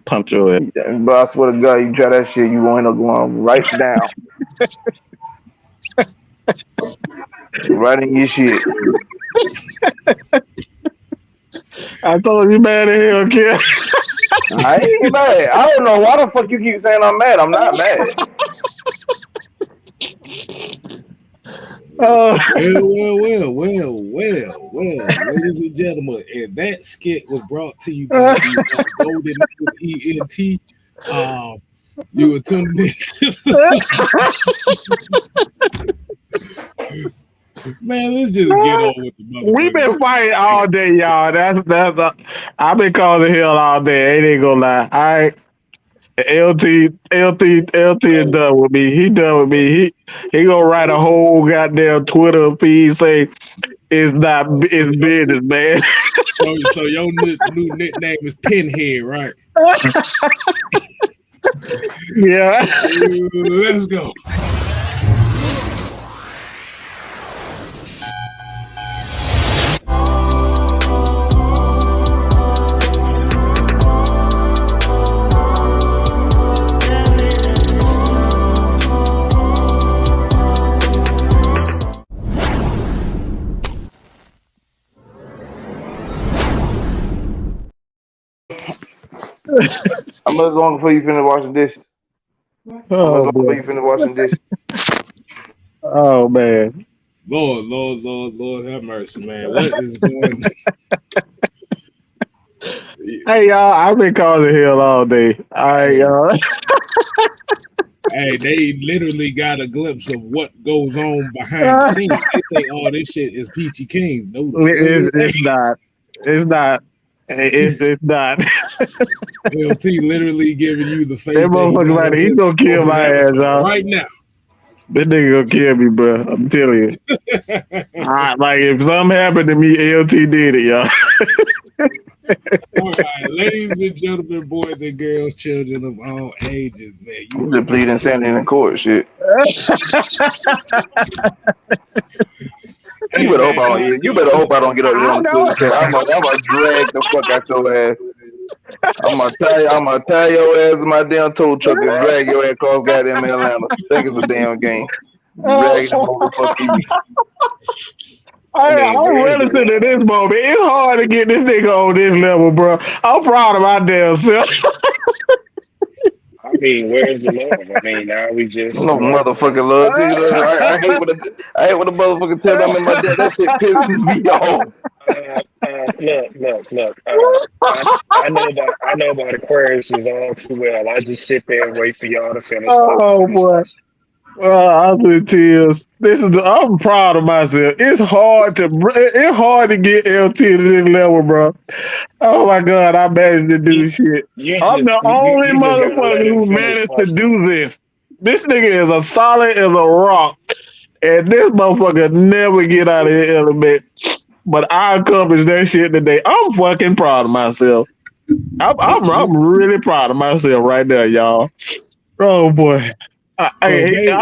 punch your ass. But I swear to God, you try that shit, you gonna end up going right down, right in your shit. I told you, man, in hell, kid. I ain't mad. I don't know why the fuck you keep saying I'm mad. I'm not mad. Oh, ladies and gentlemen, and that skit was brought to you by the Golden ENT. You were tuning in. Man, let's just get on with the motherfucker. We've been fighting all day, y'all. I've been calling hell all day. Ain't even gonna lie. All right. LT is done with me. He done with me. He gonna write a whole goddamn Twitter feed say it's business, man. So your new nickname is Pinhead, right? Yeah. Let's go. How much longer before you finish washing dishes? How much longer before you finish washing dishes? Oh man. Lord, have mercy, man. What is going on? Hey y'all, I've been calling hell all day. All right, y'all. Hey, they literally got a glimpse of what goes on behind the scenes. They think all this shit is Peachy King. No, It's not. It's not. It's not. LT literally giving you the face. That motherfucker right there, he gonna kill my ass, y'all. Right now. That nigga gonna kill me, bro. I'm telling you. Like if something happened to me, LT did it, y'all. All right, ladies and gentlemen, boys and girls, children of all ages, man. You just plead insanity in court, shit. You better hope I don't get up there on the field and I'm gonna drag the fuck out your ass. I'm gonna tie your ass in my damn tow truck and drag your ass across goddamn Atlanta. Think it's a damn game. Drag the motherfucker. I'm reticent at this moment. It's hard to get this nigga on this level, bro. I'm proud of my damn self. I mean, where's the love? I mean, now we just no motherfucking love. I hate when the motherfucker tell me I'm in my dad. That shit pisses me off. Look. I know about Aquarius all too well. I just sit there and wait for y'all to finish. Oh boy. I'm in tears. I'm proud of myself. It's hard to get LT to this level, bro. Oh my God, I managed to do shit. I'm the only motherfucker who managed to do this. This nigga is as solid as a rock, and this motherfucker never get out of his element. But I accomplished that shit today. I'm fucking proud of myself. I'm really proud of myself right there, y'all. Oh boy. I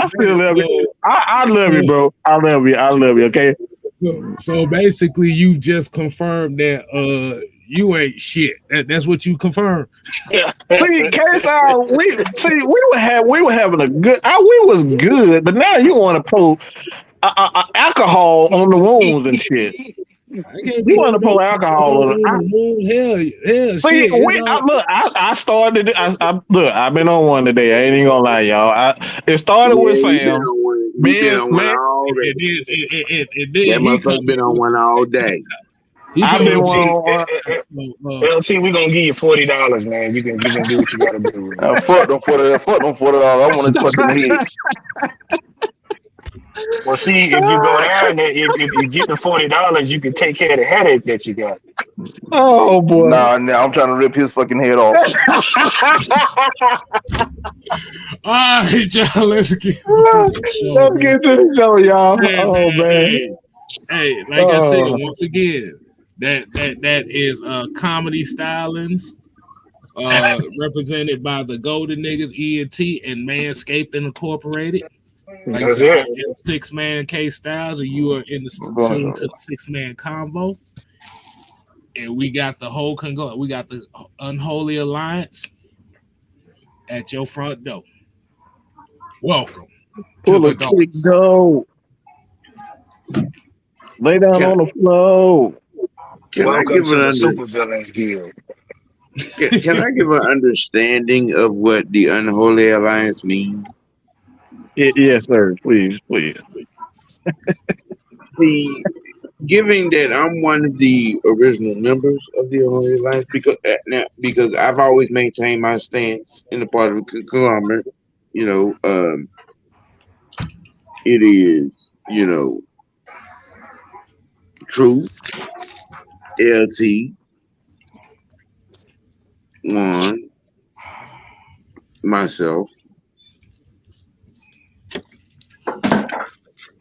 still love you. I love you, bro. I love you. Okay. So basically, you just confirmed that you ain't shit. That's what you confirmed. See, we were having a good. We was good, but now you want to pour alcohol on the wounds and shit. You want to pour alcohol on it? Hell, see, shit. I started. I've been on one today. I ain't even gonna lie, y'all. It started with Sam. That motherfucker been on one all day. I've been on. LT, we gonna give you $40, man. You can do what you gotta do. Fuck them $40. I want to fucking hit. Well, see, if you go down there, if you get the $40, you can take care of the headache that you got. Oh boy! Nah, I'm trying to rip his fucking head off. All right, y'all. Let's get to the show, y'all. Man. Hey, like I said, once again, that is comedy stylings, represented by the Golden Niggas ENT and Manscaped Incorporated. Like I said, 6-man K Styles, or you are in the tune to the 6-man combo. And we got the whole we got the Unholy Alliance, at your front door. Welcome to Pull the a Dark kick, Side. go. Lay down Can, on the floor. can I Welcome give to an the under? Supervillains Guild. Can I give an understanding of what the unholy alliance means? Yes, sir. Please. See, given that I'm one of the original members of the unholy alliance, because I've always maintained my stance in the part of the conglomerate, you know, it is, truth, LT, one, myself,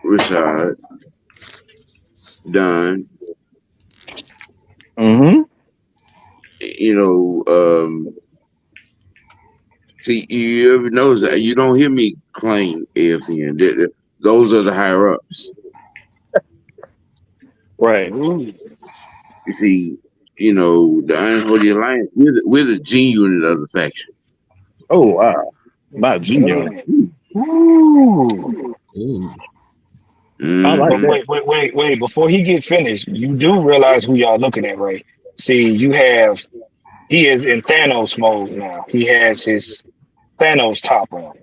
Rashad, Don, Mm-hmm. See, you ever notice that you don't hear me claim AFN. Those are the higher ups. Right. Ooh. You see, the Unholy Alliance, we're the G unit of the faction. Oh, wow. Not Gino. Ooh. Ooh. I like But Mm-hmm. that. wait. Before he get finished, you do realize who y'all looking at, right? See, he is in Thanos mode now. He has his Thanos top on.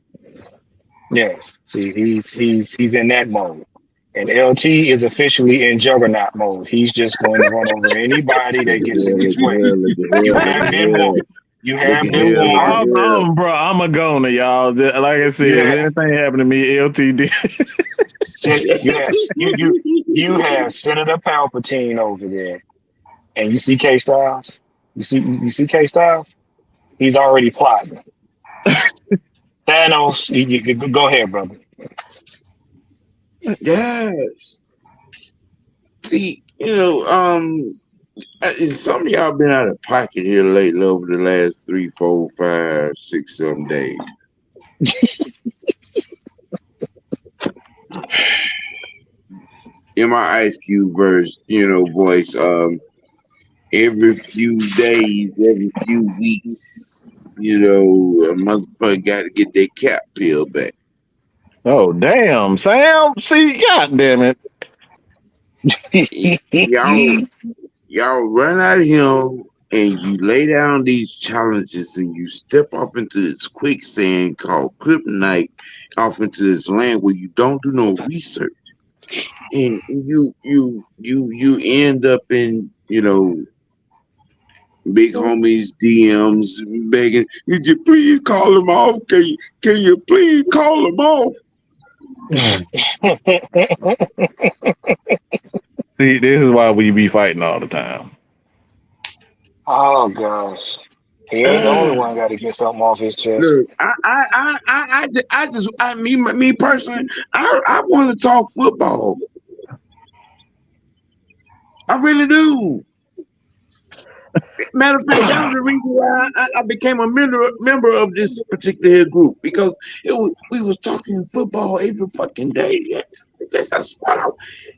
Yes. See, he's in that mode. And LT is officially in Juggernaut mode. He's just going to run over anybody Look that at gets in here, his look at way. here, look at You here, look have at been warned. here, You look have at been here, look at warned. here. Bro, I'm a goner, y'all. Like I said, You if have anything happened to me, LTD. you have Senator Palpatine over there, and you see K Styles. You see K Styles. He's already plotting. Thanos, you go ahead, brother. Yes. See, some of y'all been out of pocket here lately over the last 3, 4, 5, 6, 7 days. In my Ice Cube verse, voice, every few days, every few weeks, a motherfucker got to get their cap peeled back. Oh, damn, Sam. See, God damn it. Y'all run out of here and you lay down these challenges and you step off into this quicksand called kryptonite, off into this land where you don't do no research, and you end up in big homies DMs begging, "Could you please call him off? Can you please call him off?" See, this is why we be fighting all the time. Oh gosh, he ain't the only one got to get something off his chest. Look, me personally, I want to talk football. I really do. Matter of fact, that was the reason why I became a member of this particular group, because we was talking football every fucking day. That's what I.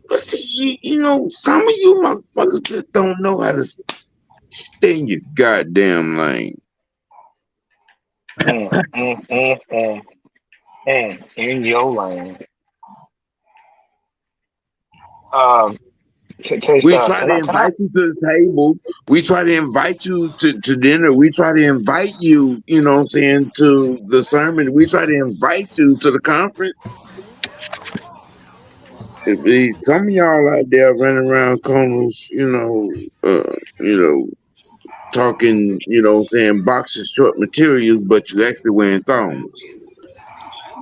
But see, some of you motherfuckers just don't know how to stay in your goddamn lane. In your lane. We try to invite you to the table. We try to invite you to dinner. We try to invite you, to the sermon. We try to invite you to the conference. Some of y'all out there running around corners, talking, boxes short materials, but you actually wearing thongs.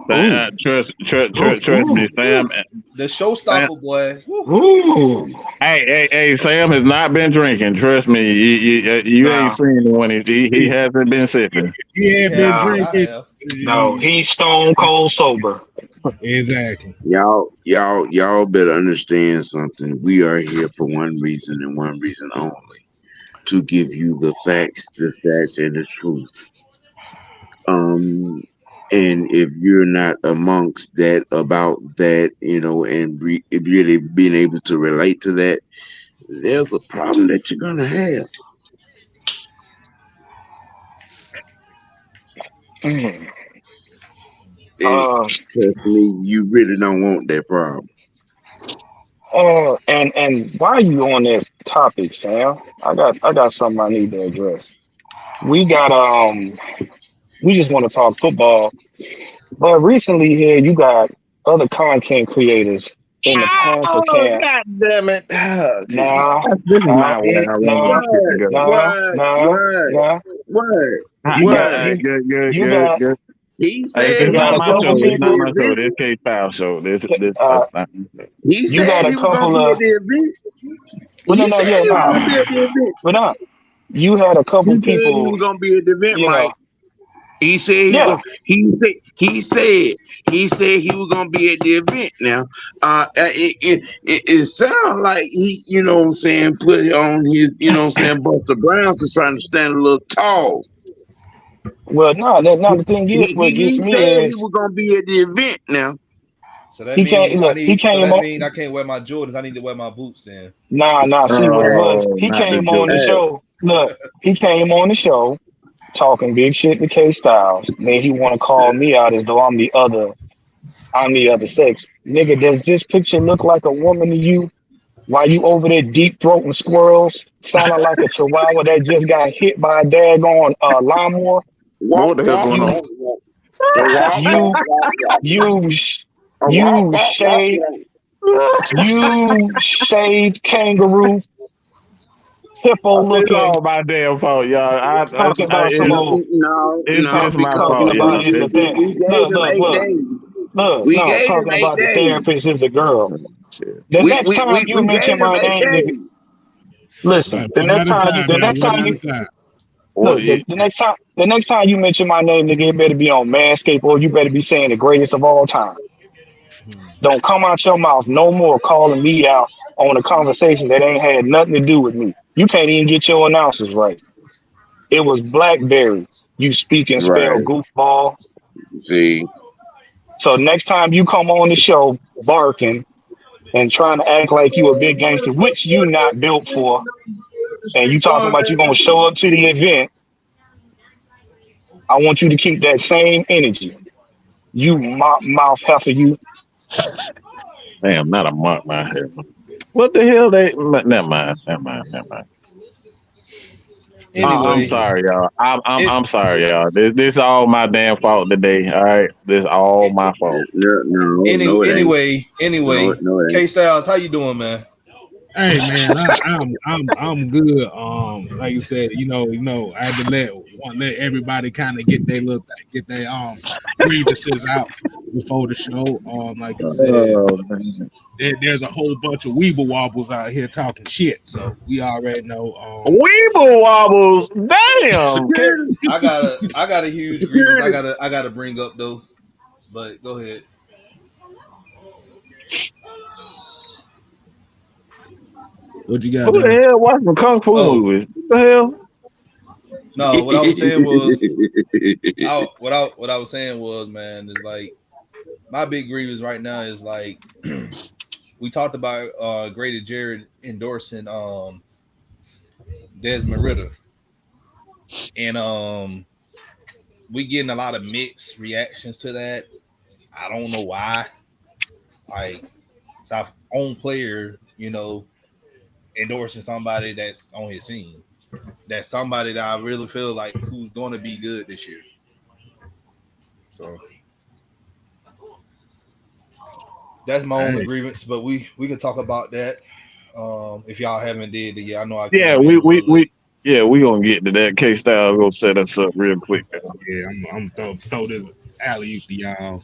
Trust me, Sam. The showstopper, boy. Ooh. Hey, Sam has not been drinking. Trust me, you ain't No, seen him when he hasn't been sipping. He ain't been No. drinking. no, he's stone cold sober. Exactly. Y'all better understand something. We are here for one reason and one reason only: to give you the facts, the stats, and the truth. And if you're not amongst that, about that, and really being able to relate to that, there's a problem that you're gonna have. Mm. Trust me, you really don't want that problem. And why are you on that topic, Sam? I got something I need to address. We got we just want to talk football, but recently here you got other content creators in the Panther Oh, camp. God damn it. Oh, geez. Nah, This is nah, my way I want nah, to get What? together. nah, What? nah, What? nah. What? I You got got What? you you good, got good. He Hey, said it's you he got not a was my gonna couple show. be It's at not the people. my show. event. This K-Foul show. This. Uh, He you said got a he was gonna couple be at of the event. well, no, He no, said yeah, he was nah, gonna be at the event. but not. You had a He couple said he people, was gonna be at the event, you know. Mike. He said he was Yeah, gonna. He said he was gonna be at the event. Now, it sounds like he, you know what I'm saying, put it on his, you know what I'm saying, Buster Browns is trying to stand a little tall. well, no, that now the thing is, what gets He me said he is was gonna be at the event. Now, So that he can't mean I look. He need. So came that on. mean I can't wear my Jordans. I need to wear my boots then. Nah. See what it hey, was. Oh, He not this came on joke. the hey, show. Look, he came on the show talking big shit to K Styles. Then he want to call me out as though I'm the other. I'm the other sex. Nigga, does this picture look like a woman to you? While you over there deep throating squirrels, sounding like a chihuahua that just got hit by a daggone lawnmower. Well, walk, what the hell walk, going on? walk, walk, walk, walk, You, walk, walk, you, sh- walk, you walk, walk, shaved, walk. you shaved kangaroo, hippo It's looking, all my damn fault, y'all. talking about some old, It's my Because talking fault, about y'all. his the thing. we gave Look, him look, eight look, days. look, We no, gave him talking eight about the days. therapist is the girl. Shit. The We next we time we, you we mention gave him my 8 name, nigga, days. listen. The One next at a time you, time, the y'all. next One time at you, a time. Well, look, the next time you mention my name, nigga, it better be on Manscaped or you better be saying the greatest of all time. Don't come out your mouth no more calling me out on a conversation that ain't had nothing to do with me. You can't even get your announcers right. It was BlackBerry. You speak and spell Right. goofball. See. So next time you come on the show barking and trying to act like you a big gangster, which you not built for, and you talking about you gonna show up to the event, I want you to keep that same energy. You mouth heifer, you. damn, not a mark my head. What the hell? Never mind. Never mind. Never mind. I'm Anyway, sorry, y'all. it, I'm sorry, y'all. This all my damn fault today. All right, this all it my fault. No, it ain't. anyway. No, it ain't. K Styles, how you doing, man? Hey man, I'm good. Like you said, I had to let everybody kind of get their grievances out before the show. Like I said, Oh, man. there's a whole bunch of weeble wobbles out here talking shit. So we already know. Weeble wobbles. Damn. Security. I got a huge grievance. Security. I gotta bring up though. But go ahead. What you got Who the there? hell watching kung fu Oh movies? What the hell? no, what I was saying was what I was saying was, man, is like my big grievance right now is like we talked about Grady Jarrett endorsing Desmond Ritter. And we getting a lot of mixed reactions to that. I don't know why. Like it's our own player, endorsing somebody that's on his team. That's somebody that I really feel like who's going to be good this year. So that's my only Hey, grievance, but we can talk about that. If y'all haven't did it yet, I know I Yeah, came in a little late. we gonna get to that. K Style gonna set us up real quick. yeah, I'm throw this alley oop to y'all.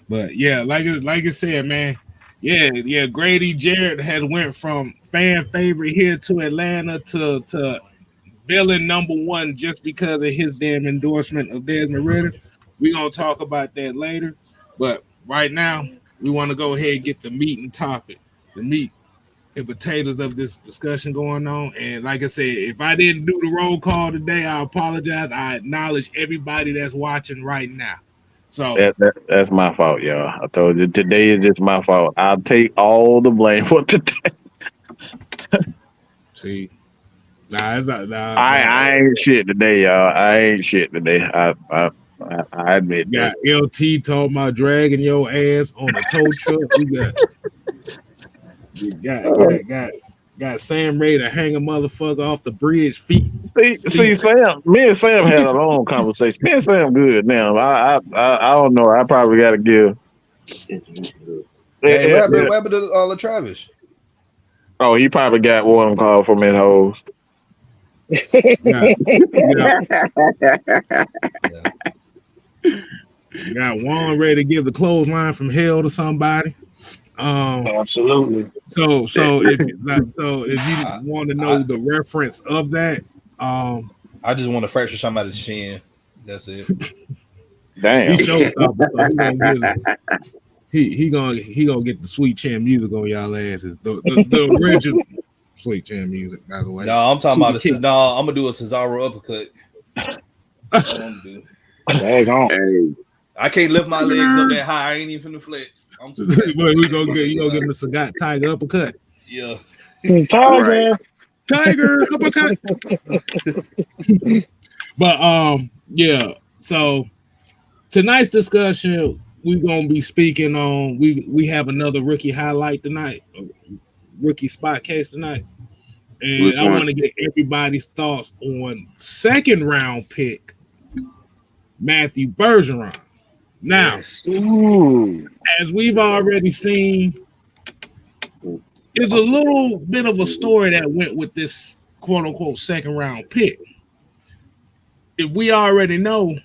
But yeah, like I said, man. Yeah. Grady Jarrett had went from fan favorite here to Atlanta to villain number one just because of his damn endorsement of Desmond Ritter. We're gonna talk about that later. But right now, we want to go ahead and get the meat and topic, the meat and potatoes of this discussion going on. And like I said, if I didn't do the roll call today, I apologize. I acknowledge everybody that's watching right now. So That's my fault, y'all. I told you today is just my fault. I'll take all the blame for today. see, nah, it's not, nah, I ain't shit today, y'all. I ain't shit today. I admit Got that. LT talking about dragging your ass on a tow truck. We got Sam ready to hang a motherfucker off the bridge feet. See, Sam. Me and Sam had a long conversation. Me and Sam good now. I don't know. I probably got to give. Hey, what happened to Travis? Oh, he probably got one call from his hoes. Got Juan ready to give the clothesline from hell to somebody. Absolutely. So if you want to know the reference of that, I just want to fracture somebody's shin. That's it. Damn. he showed up. So he gonna get the sweet chin music on y'all asses. The original sweet chin music, by the way. No, I'm talking about this. No, I'm gonna do a Cesaro uppercut. That's what I'm gonna do. Hey. I can't lift my legs up that high. I ain't even finna flex. I'm too fat. You gonna give him the Sagat Tiger uppercut. Yeah. Tiger uppercut. But yeah. So tonight's discussion, we're gonna be speaking on. We have another rookie highlight tonight, rookie spot case tonight, and I want to get everybody's thoughts on second round pick Matthew Bergeron. Now, as we've already seen, there's a little bit of a story that went with this quote unquote second round pick. If we already know,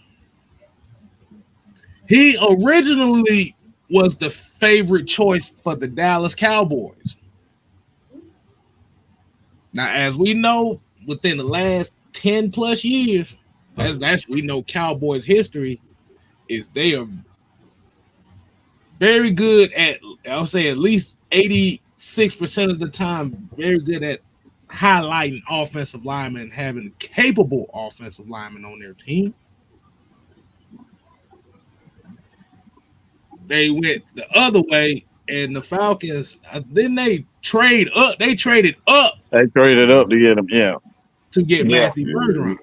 he originally was the favorite choice for the Dallas Cowboys. Now, as we know, within the last 10 plus years, that's we know Cowboys history is they are very good at, I'll say at least 86% of the time, very good at highlighting offensive linemen and having capable offensive linemen on their team. They went the other way, and the Falcons, then they trade up. They traded up. They traded up to get him, to get Matthew Bergeron.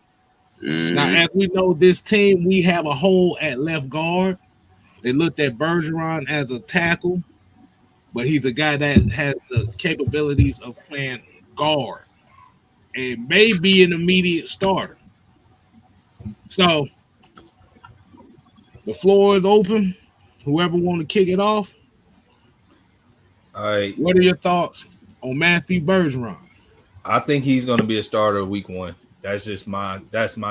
Now, as we know, this team, we have a hole at left guard. They looked at Bergeron as a tackle, but he's a guy that has the capabilities of playing guard and may be an immediate starter. So the floor is open. Whoever want to kick it off. All right. What are your thoughts on Matthew Bergeron? I think he's going to be a starter week one. That's my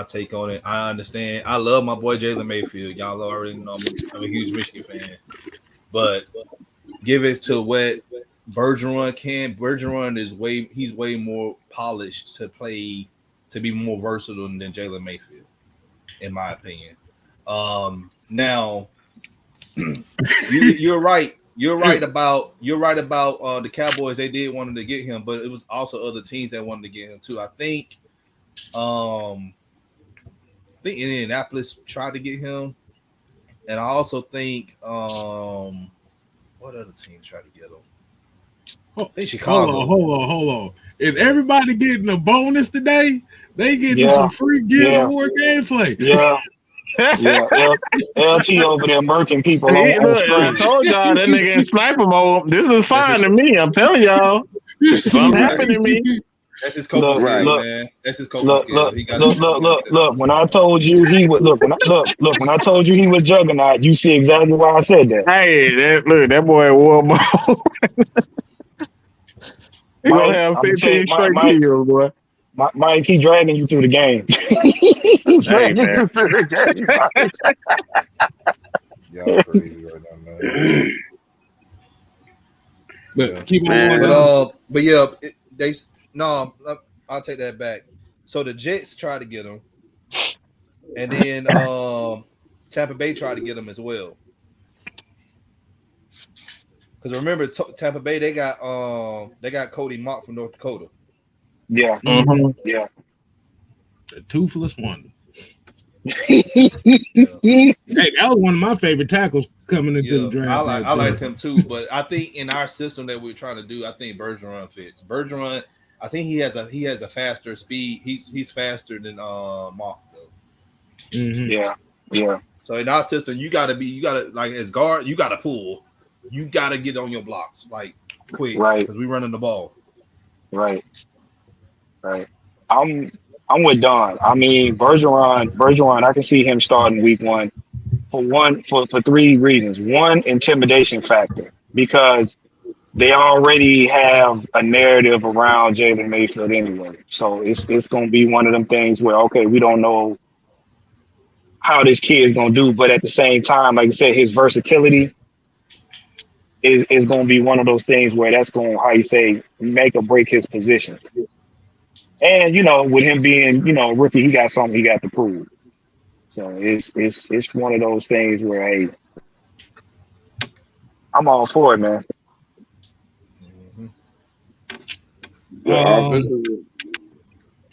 take on it. I understand. I love my boy Jalen Mayfield. Y'all already know I'm a huge Michigan fan. But give it to what Bergeron can. Bergeron is way more polished to play, to be more versatile than Jalen Mayfield, in my opinion. Now you're right. You're right about the Cowboys. They did want to get him, but it was also other teams that wanted to get him too. I think Indianapolis tried to get him, and I also think what other teams tried to get him? I think Chicago. Hold on. Is everybody getting a bonus today? They getting some free Gears of War gameplay. Yeah. LT over there murking people. I told y'all that nigga in sniper mode. This is a sign to me. I'm telling y'all, something happened to me. That's his coping skill, man. That's his coping skill. Look. When I told you he would when I told you he was juggernaut, you see exactly why I said that. Hey, that boy wore ball. He gonna have 15 straight kills, boy. Mike, keep dragging you through the game. Hey, man. Y'all crazy right now, man. But keep on. But yeah, I'll take that back. So the Jets tried to get him, and then Tampa Bay tried to get him as well. Because remember, Tampa Bay they got Cody Mock from North Dakota. Yeah, the toothless one. Hey, that was one of my favorite tackles coming into the draft. I like him too, but I think in our system that we're trying to do, I think Bergeron fits. Bergeron, I think he has a faster speed. He's faster than Mock though. Yeah. So in our system, you gotta like as guard, you gotta pull. You gotta get on your blocks like quick because we running the ball. Right. I'm with Don. I mean, Bergeron, I can see him starting week one for three reasons. One, intimidation factor, because they already have a narrative around Jalen Mayfield anyway. So it's gonna be one of them things where okay, we don't know how this kid is gonna do, but at the same time, like I said, his versatility is gonna be one of those things where that's gonna, how you say, make or break his position. And with him being, rookie, he got something he got to prove. So it's one of those things where, hey, I'm all for it, man. The offensive,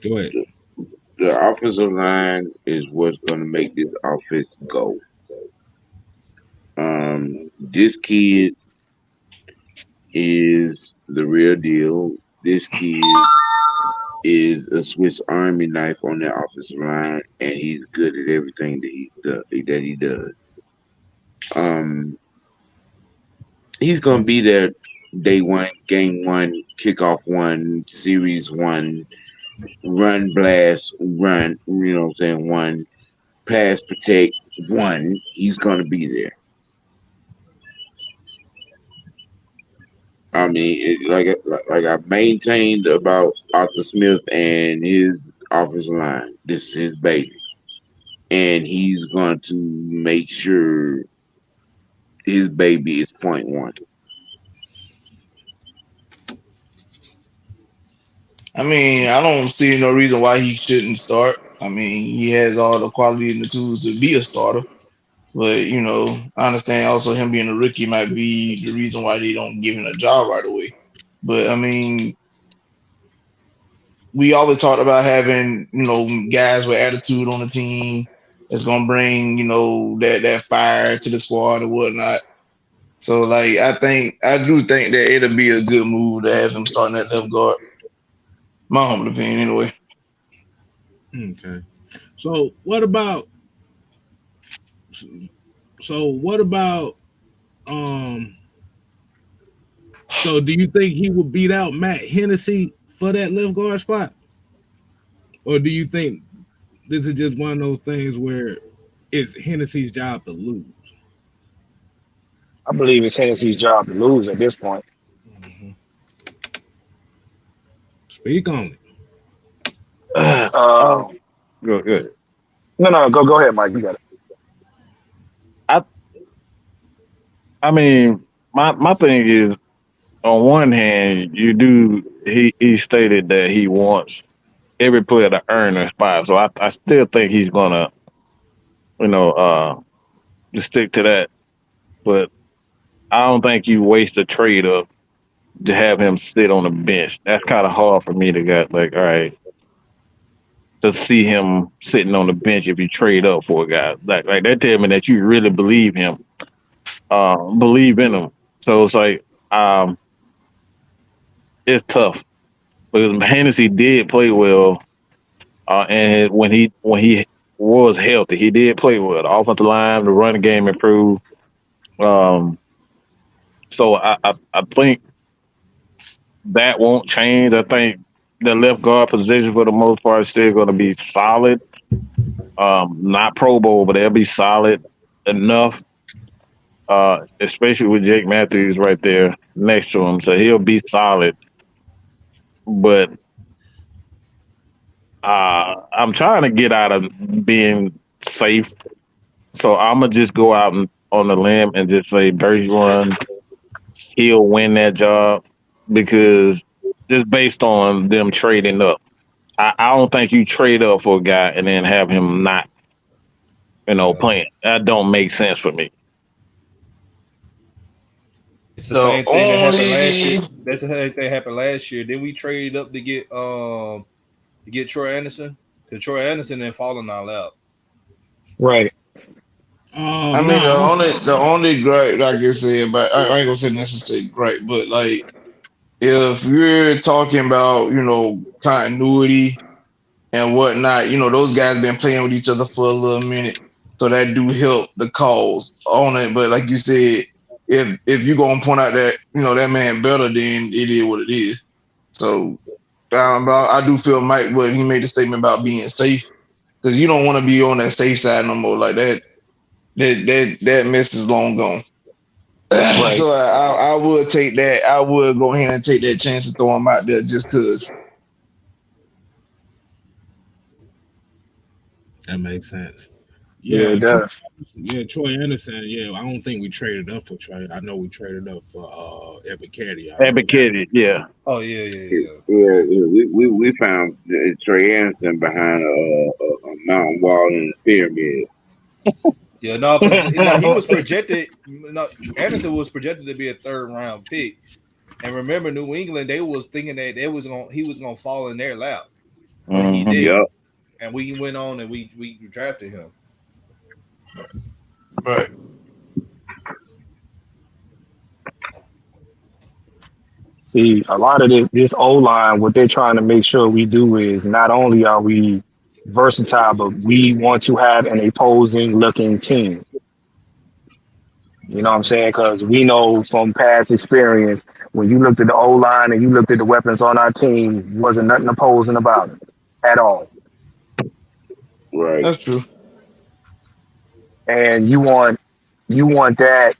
Go ahead. the offensive line is what's going to make this offense go. This kid is the real deal. This kid is a Swiss Army knife on the offensive line, and he's good at everything that he does. He's gonna be there day one, game one, kickoff one, series one, run blast, run. You know what I'm saying? One, pass protect, one. He's gonna be there. I mean, like I maintained about Arthur Smith and his offensive line. This is his baby, and he's going to make sure his baby is point one. I mean, I don't see no reason why he shouldn't start. I mean, he has all the quality and the tools to be a starter. But, I understand also him being a rookie might be the reason why they don't give him a job right away. But, I mean, we always talked about having, guys with attitude on the team that's going to bring, that fire to the squad and whatnot. So, like, I do think that it'll be a good move to have him starting at left guard. My humble opinion, anyway. Okay. So what about so do you think he will beat out Matt Hennessy for that left guard spot? Or do you think this is just one of those things where it's Hennessy's job to lose? I believe it's Tennessee's job to lose at this point. Speak on it. Go ahead. No, go ahead, Mike. You got it. I mean, my thing is, on one hand, he stated that he wants every player to earn a spot. So I still think he's gonna, just stick to that. But I don't think you waste a trade up to have him sit on the bench. That's kind of hard for me to get, like, all right, to see him sitting on the bench if you trade up for a guy. Like that tell me that you really believe him. Believe in him. So it's like it's tough because Hennessy did play well, and when he was healthy, he did play well. The offensive line, the running game improved. So I think that won't change. I think the left guard position for the most part is still going to be solid. Not Pro Bowl, but they'll be solid enough. Especially with Jake Matthews right there next to him. So he'll be solid. But I'm trying to get out of being safe. So I'm going to just go out on the limb and just say Bergeron, he'll win that job because just based on them trading up. I don't think you trade up for a guy and then have him not, playing. That don't make sense for me. It's the same thing that happened last year. That's the same thing that happened last year. Then we traded up to get Troy Anderson because Troy Anderson didn't fall in our lap. Right. I mean, the only great, like I said, but I ain't gonna say necessarily great, but like if you're talking about, continuity and whatnot, those guys been playing with each other for a little minute. so that do help the cause on it. But like you said, if you gonna point out that that man better, then it is what it is. So I do feel Mike, but he made a statement about being safe because you don't want to be on that safe side no more. Like that mess is long gone. Right. So I would take that. I would go ahead and take that chance to throw him out there just because. That makes sense. Yeah, it does. Troy Anderson. Yeah, I don't think we traded up for Trey. I know we traded up for Epic Caddy. Epic Kitty, yeah. Oh yeah. We found Trey Anderson behind a mountain wall in the pyramid. Yeah, no, he was projected. No, Anderson was projected to be a 3rd round pick, and remember, New England, they was thinking that he was gonna fall in their lap, but he did, Yep. and we went on and we drafted him. Right. See, a lot of this O line, what they're trying to make sure we do is not only are we versatile, but we want to have an opposing looking team. You know what I'm saying? Because we know from past experience, when you looked at the O line and you looked at the weapons on our team, wasn't nothing opposing about it at all. Right. That's true. And you want that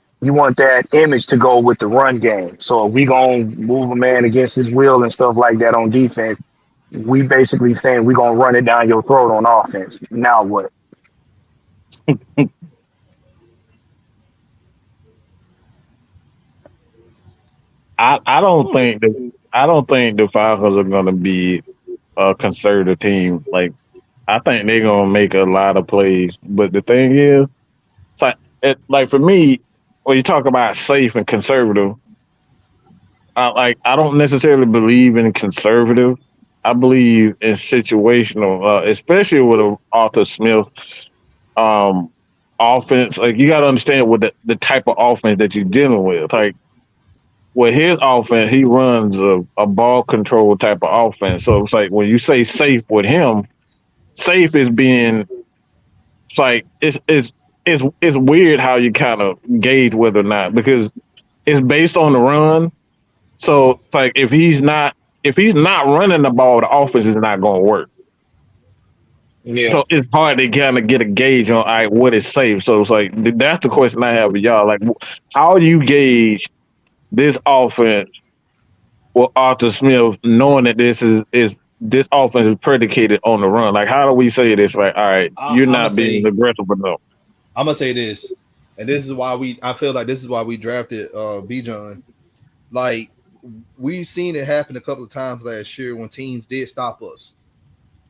image to go with the run game. So if we gonna move a man against his will and stuff like that on defense, we basically saying we're gonna run it down your throat on offense. Now what? I don't think the Falcons are gonna be a conservative team. Like I think they're gonna make a lot of plays. But the thing is, it's like for me, when you talk about safe and conservative, I don't necessarily believe in conservative. I believe in situational, especially with a Arthur Smith offense. Like you got to understand what the type of offense that you're dealing with. Like with his offense, he runs a ball control type of offense. So it's like when you say safe with him, safe is being. It's like it's weird how you kind of gauge whether or not because it's based on the run. So it's like if he's not running the ball, the offense is not going to work. Yeah. So it's hard to kind of get a gauge on what is safe. So it's like that's the question I have with y'all. Like, how do you gauge this offense with Arthur Smith, knowing that this offense is predicated on the run? Like, how do we say this? Like, all right, you're not being aggressive enough. I'm gonna say this, and this is why I feel like this is why we drafted Bijan. Like we've seen it happen a couple of times last year when teams did stop us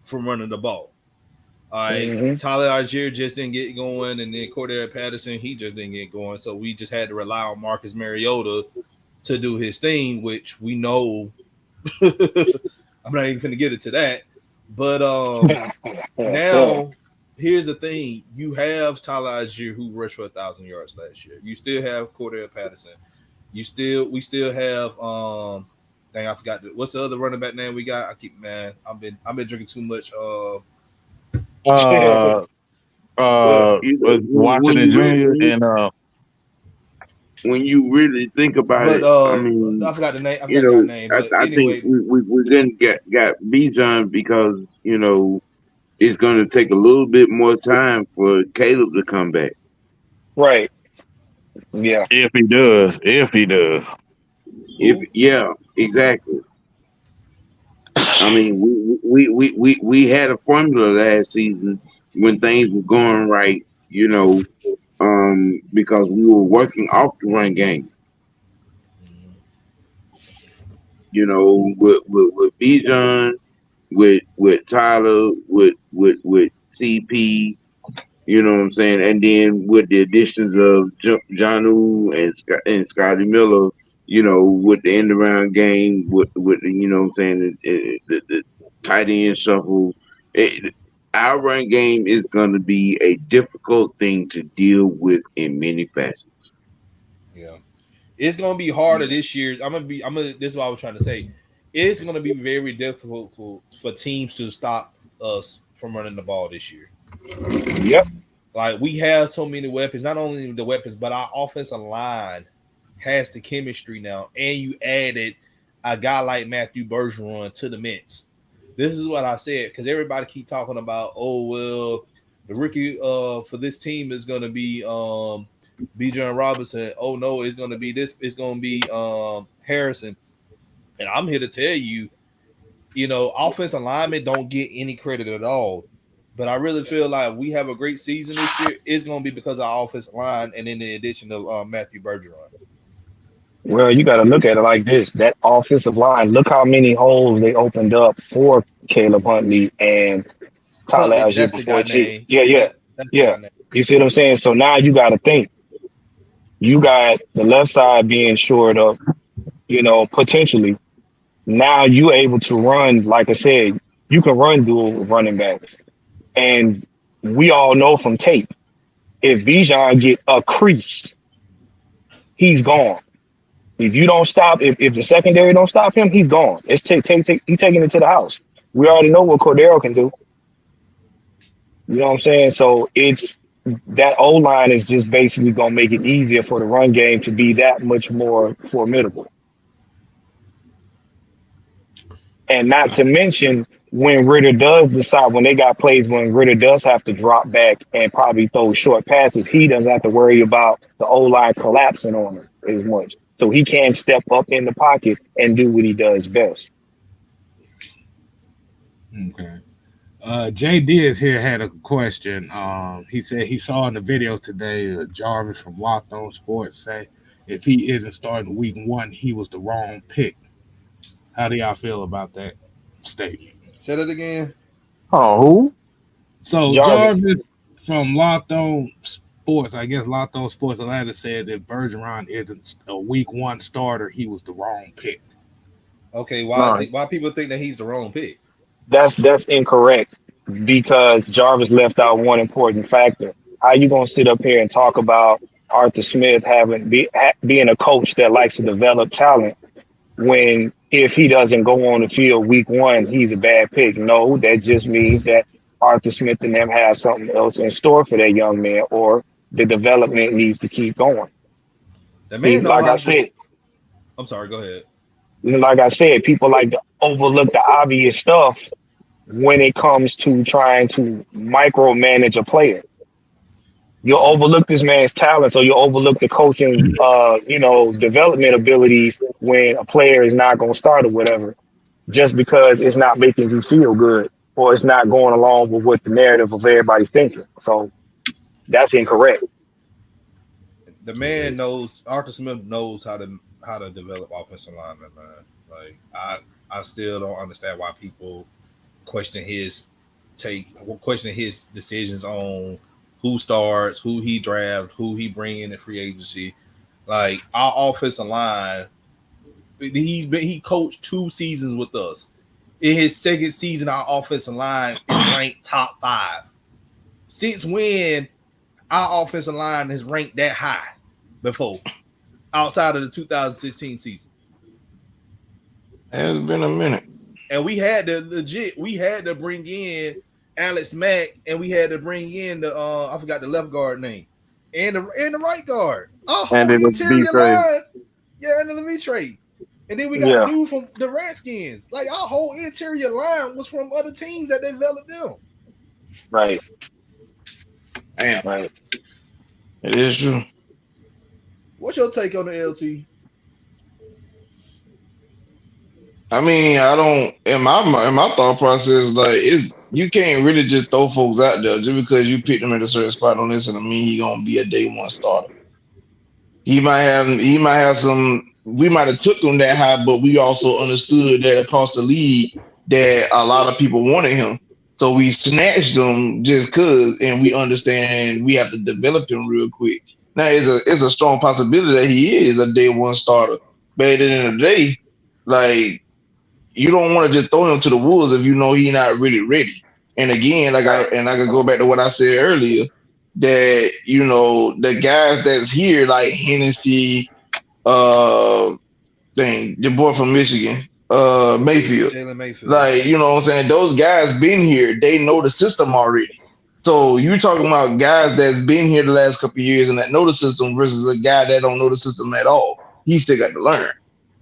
from running the ball. All right, Tyler Algier just didn't get going, and then Cordell Patterson, he just didn't get going. So we just had to rely on Marcus Mariota to do his thing, which we know. I'm not even gonna get into that, but now here's the thing: you have Tyler Algier who rushed for 1,000 yards last year. You still have Cordell Patterson. We still have dang, I forgot what's the other running back name we got. I've been drinking too much. Washington Jr. and when you really think about it, I mean, I forgot the name. I think we're gonna got Bijan because it's gonna take a little bit more time for Caleb to come back. Right. Yeah. If he does. Yeah, exactly. I mean, we had a formula last season when things were going right, because we were working off the run game. With Bijan, with Tyler, with CP, you know what I'm saying, and then with the additions of Jonnu and Scotty Miller, with the end around game, with you know what I'm saying, the tight end shuffle. Our run game is going to be a difficult thing to deal with in many facets. Yeah, it's going to be harder this year. This is what I was trying to say. It's going to be very difficult for teams to stop us from running the ball this year. Yep. Like we have so many weapons, not only the weapons, but our offensive line has the chemistry now. And you added a guy like Matthew Bergeron to the mix. This is what I said, because everybody keep talking about, oh well, the rookie for this team is gonna be Bijan Robinson. Oh no, it's gonna be this, it's gonna be Harrison. And I'm here to tell you, offensive linemen don't get any credit at all. But I really feel like we have a great season this year. It's going to be because of our offensive line and in the addition of Matthew Bergeron. Well, you got to look at it like this. That offensive line, look how many holes they opened up for Caleb Huntley and Tyler Huntley, Algier that's the before. guy name. Yeah. That's the guy name. You see what I'm saying? So now you got to think. You got the left side being shored up, potentially. Now you're able to run, like I said, you can run dual running backs. And we all know from tape, if Bijan get a crease, he's gone. If you don't stop, if the secondary don't stop him, he's gone. He's taking it to the house. We already know what Cordero can do. You know what I'm saying? So it's that O-line is just basically going to make it easier for the run game to be that much more formidable. And not to mention, when Ritter does decide, when they got plays, when Ritter does have to drop back and probably throw short passes, he doesn't have to worry about the O-line collapsing on him as much. So he can step up in the pocket and do what he does best. Okay. JD is here, had a question. He said he saw in the video today Jarvis from Locked On Sports say if he isn't starting week 1, he was the wrong pick. How do y'all feel about that statement? Say that again. Oh, who? So Jarvis from Locked On Sports, I guess Locked On Sports Atlanta said that Bergeron isn't a week 1 starter. He was the wrong pick. Okay, why people think that he's the wrong pick? That's incorrect, because Jarvis left out one important factor. How you gonna sit up here and talk about Arthur Smith being a coach that likes to develop talent when if he doesn't go on the field week 1, he's a bad pick? No, that just means that Arthur Smith and them have something else in store for that young man, or the development needs to keep going. The man, like I said, I'm sorry, go ahead. Like I said, people like to overlook the obvious stuff when it comes to trying to micromanage a player. You'll overlook this man's talents, or you'll overlook the coaching, development abilities when a player is not going to start or whatever, just because it's not making you feel good, or it's not going along with what the narrative of everybody's thinking. So that's incorrect. The man knows, Arthur Smith knows how to develop offensive linemen, man. Like I still don't understand why people question his decisions on who starts, who he drafts, who he bring in free agency. Like our offensive line, he coached 2 seasons with us. In his second season, our offensive line is ranked top 5. Since when our offensive line has ranked that high before, outside of the 2016 season? It's been a minute. And we had to bring in Alex Mack, and we had to bring in the I forgot the left guard name, and the right guard. Our whole interior line, and the Lemitre. And then we got the dude from the Redskins. Like our whole interior line was from other teams that developed them. Right. Damn. Right. It is true. What's your take on the LT? I mean, I don't. In my thought process, like you can't really just throw folks out there just because you picked them in a certain spot on this, and I mean he gonna be a day 1 starter. He might have some. We might have took him that high, but we also understood that across the league that a lot of people wanted him, so we snatched him just cause, and we understand we have to develop him real quick. Now it's a strong possibility that he is a day 1 starter, but at the end of the day, like. You don't want to just throw him to the wolves if you know he's not really ready. And again, I could go back to what I said earlier, that the guys that's here like Hennessy, your boy from Michigan, Mayfield. Jalen Mayfield. Like, you know what I'm saying? Those guys been here. They know the system already. So you're talking about guys that's been here the last couple of years and that know the system versus a guy that don't know the system at all. He still got to learn.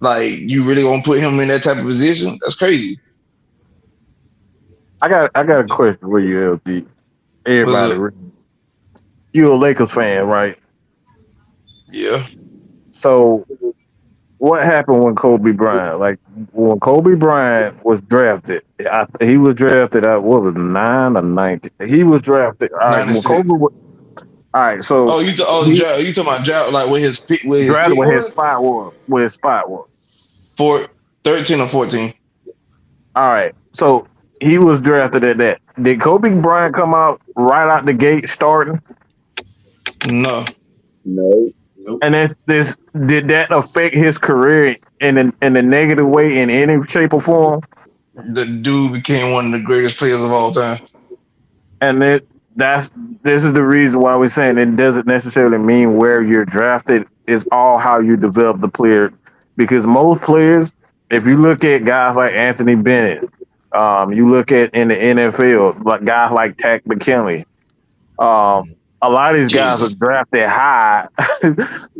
Like, you really gonna put him in that type of position? That's crazy. I got a question for you, LT. Everybody, Was you a Lakers fan, right? yeah. So what happened when Kobe Bryant? Like when Kobe Bryant was drafted, he was drafted at what was 9 or 19? He was drafted. All right, when 96. Kobe. All right, so Oh, you he you talking about draft like where his pick drafted when his was spot was. Where his spot was. for 13 or 14. All right, so he was drafted at that. Did Kobe Bryant come out right out the gate starting? No. No. And this did that affect his career in a negative way in any shape or form? The dude became one of the greatest players of all time. And this is the reason why we're saying it doesn't necessarily mean where you're drafted. It's all how you develop the player. Because most players, if you look at guys like Anthony Bennett, you look at in the NFL, like guys like Tack McKinley, a lot of these guys are Jesus. drafted high.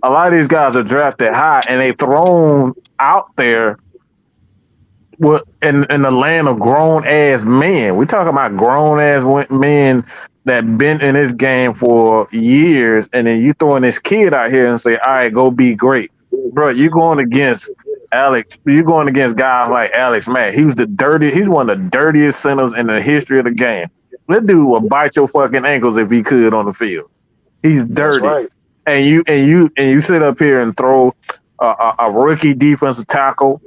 A lot of these guys are drafted high, and they thrown out there in the land of grown ass men. We talking about grown ass men that been in this game for years, and then you throwing this kid out here and say, "All right, go be great, bro." You going against Alex? You going against guys like Alex Mack? He's one of the dirtiest centers in the history of the game. That dude will bite your fucking ankles if he could on the field. He's dirty, That's right. and you sit up here and throw a rookie defensive tackle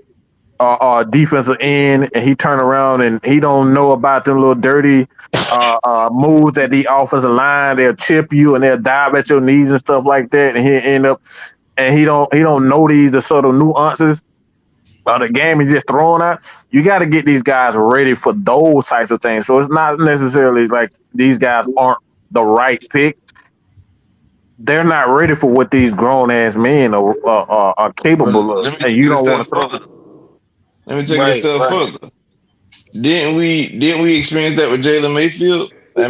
defensive end, and he turn around and he don't know about them little dirty moves at the offensive line. They'll chip you and they'll dive at your knees and stuff like that, and he'll end up and he don't know the sort of nuances of the game and just throwing out. You got to get these guys ready for those types of things. So it's not necessarily like these guys aren't the right pick. They're not ready for what these grown ass men are capable Well, of, let me and take you it a don't want step to throw. further. Let me take it a step further. Didn't we experience that with Jalen Mayfield? That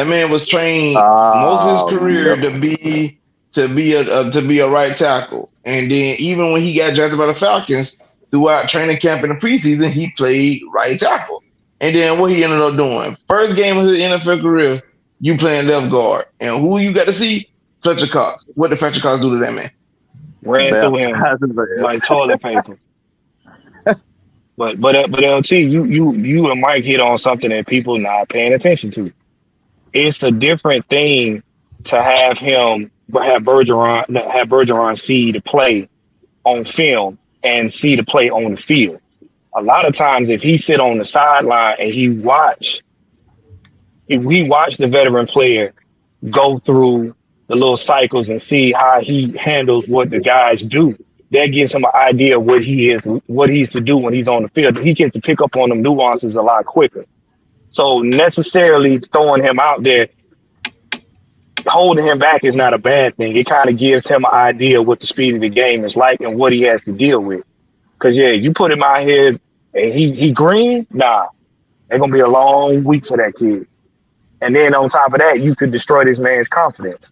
man was trained most of his career Yep. to be a right tackle. And then even when he got drafted by the Falcons, throughout training camp in the preseason, he played right tackle. And then what he ended up doing? First game of his NFL career, you playing left guard. And who you got to see? Fletcher Cox. What did Fletcher Cox do to that man? Ran Yeah. through him like toilet paper. But LT, you and Mike hit on something that people not paying attention to. It's a different thing to have Bergeron see the play on film and see the play on the field. A lot of times, if he sit on the sideline and he watch the veteran player go through the little cycles and see how he handles what the guys do, that gives him an idea of what he's to do when he's on the field. He gets to pick up on them nuances a lot quicker. So necessarily throwing him out there, holding him back is not a bad thing. It kind of gives him an idea of what the speed of the game is like and what he has to deal with. Because you put him out here and he green, nah, it's gonna be a long week for that kid. And then on top of that, you could destroy this man's confidence.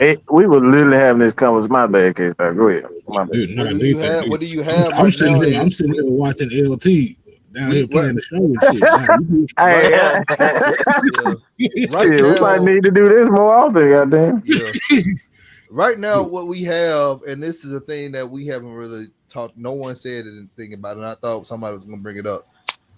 We were literally having this conversation. My bad, case. Go ahead. My bad. Dude, What do you have I'm right sitting now? here. I'm sitting here watching LT down here playing the show and shit. Shit, we might need to do this more often. Goddamn. Yeah. Right now, what we have, and this is a thing that we haven't really talked. No one said anything about it. And I thought somebody was going to bring it up.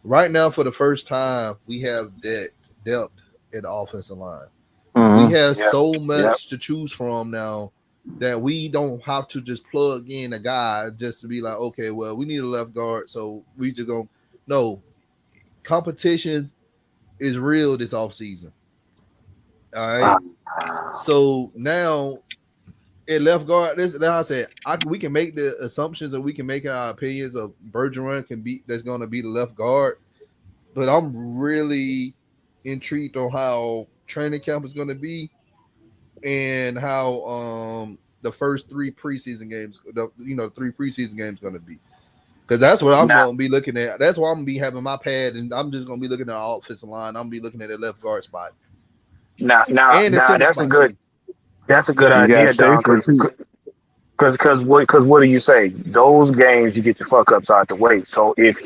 Right now, for the first time, we have depth at the offensive line. Mm-hmm. We have so much to choose from now that we don't have to just plug in a guy just to be like, okay, well, we need a left guard, so we just go. No, competition is real this offseason. All right. So now at left guard, now I said we can make the assumptions and we can make our opinions of Bergeron that's going to be the left guard, but I'm really intrigued on how training camp is going to be and how the first 3 preseason games, the 3 preseason games going to be. Because that's what I'm Now, going to be looking at. That's why I'm going to be having my pad, and I'm just going to be looking at the offensive line. I'm going to be looking at the left guard spot now, and the center that's a spot good too. You got idea, Don. safer too. Because what do you say? Those games you get your fuck ups out the way. So if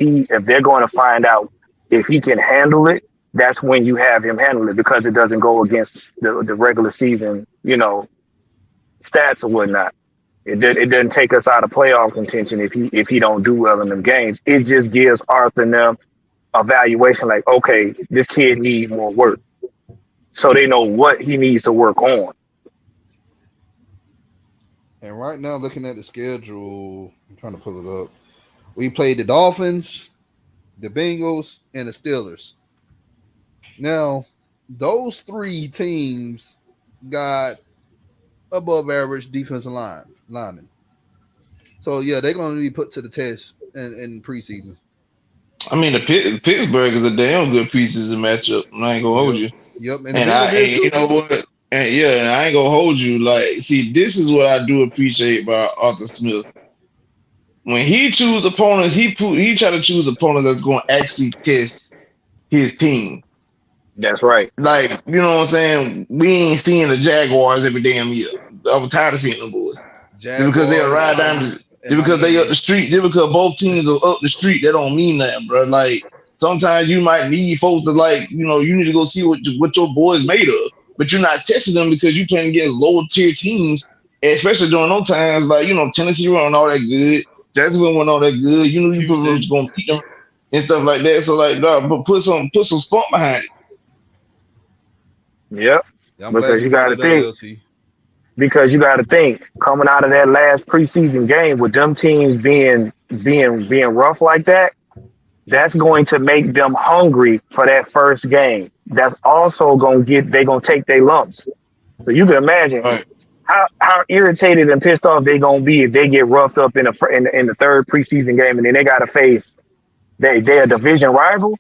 they're going to find out if he can handle it, that's when you have him handle it because it doesn't go against the regular season, stats or whatnot. It doesn't take us out of playoff contention if he don't do well in them games. It just gives Arthur and them a valuation like, okay, this kid needs more work, so they know what he needs to work on. And right now, looking at the schedule, I'm trying to pull it up. We played the Dolphins, the Bengals, and the Steelers. Now, those three teams got above average defensive linemen. So, yeah, they're going to be put to the test in preseason. I mean, Pittsburgh is a damn good preseason matchup. I ain't gonna hold you. Yep, And you know what? And I ain't gonna hold you. Like, see, this is what I do appreciate about Arthur Smith. When he choose opponents, he try to choose opponents that's gonna actually test his team. That's right. Like, you know what I'm saying? We ain't seeing the Jaguars every damn year. I'm tired of seeing them boys. Just because they'll ride down because they up the street, just because both teams are up the street, that don't mean nothing, bro. Like, sometimes you might need folks to, like, you need to go see what your boys made of, but you're not testing them because you're playing against lower tier teams, and especially during those times, like, Tennessee wasn't all that good, Jacksonville wasn't all that good. You were going to beat them and stuff like that. So, like, but put some spunk behind it. Yep. Yeah, because you got to think. Because you got to think, coming out of that last preseason game with them teams being rough like that, that's going to make them hungry for that first game. That's also they're going to take their lumps. So you can imagine how irritated and pissed off they're going to be if they get roughed up in the third preseason game and then they got to face their division rival.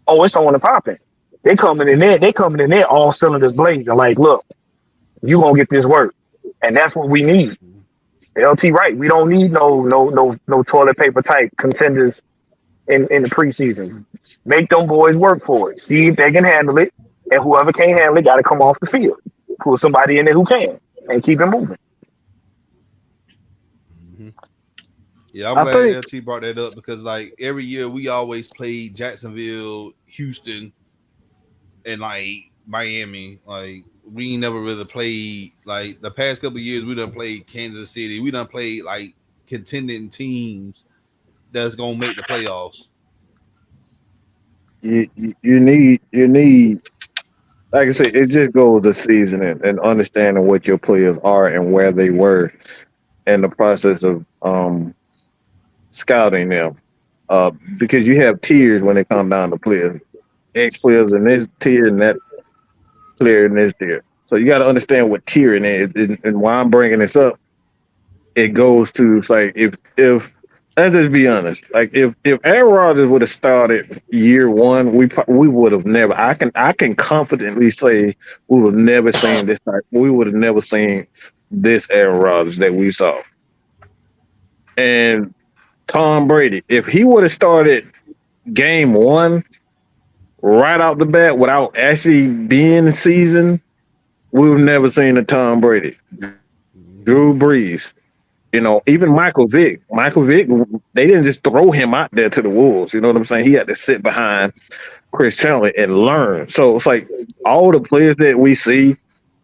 Oh, it's on and popping. They coming in there all cylinders blazing. Like, look, you gonna get this work, and that's what we need. LT right. We don't need no toilet paper type contenders in the preseason. Make them boys work for it. See if they can handle it, and whoever can't handle it got to come off the field. Put somebody in there who can, and keep it moving. Mm-hmm. Yeah, I'm glad LT brought that up because, like, every year we always play Jacksonville, Houston, and like Miami. Like, we never really played, like, the past couple of years we done played Kansas City. We done played like contending teams that's gonna make the playoffs. You need, like I said, it just goes to seasoning and understanding what your players are and where they were in the process of scouting them. Because you have tiers when it comes down to players. X players in this tier and that player in this tier. So you got to understand what tier it is. And why I'm bringing this up, it goes to, like, if let's just be honest, like if Aaron Rodgers would have started year one, we would have never. I can confidently say we would have never seen this type. We would have never seen this Aaron Rodgers that we saw. And Tom Brady, if he would have started game one right out the bat without actually being seasoned, we would have never seen a Tom Brady. Drew Brees, even Michael Vick. They didn't just throw him out there to the wolves. You know what I'm saying? He had to sit behind Chris Chandler and learn. So it's like all the players that we see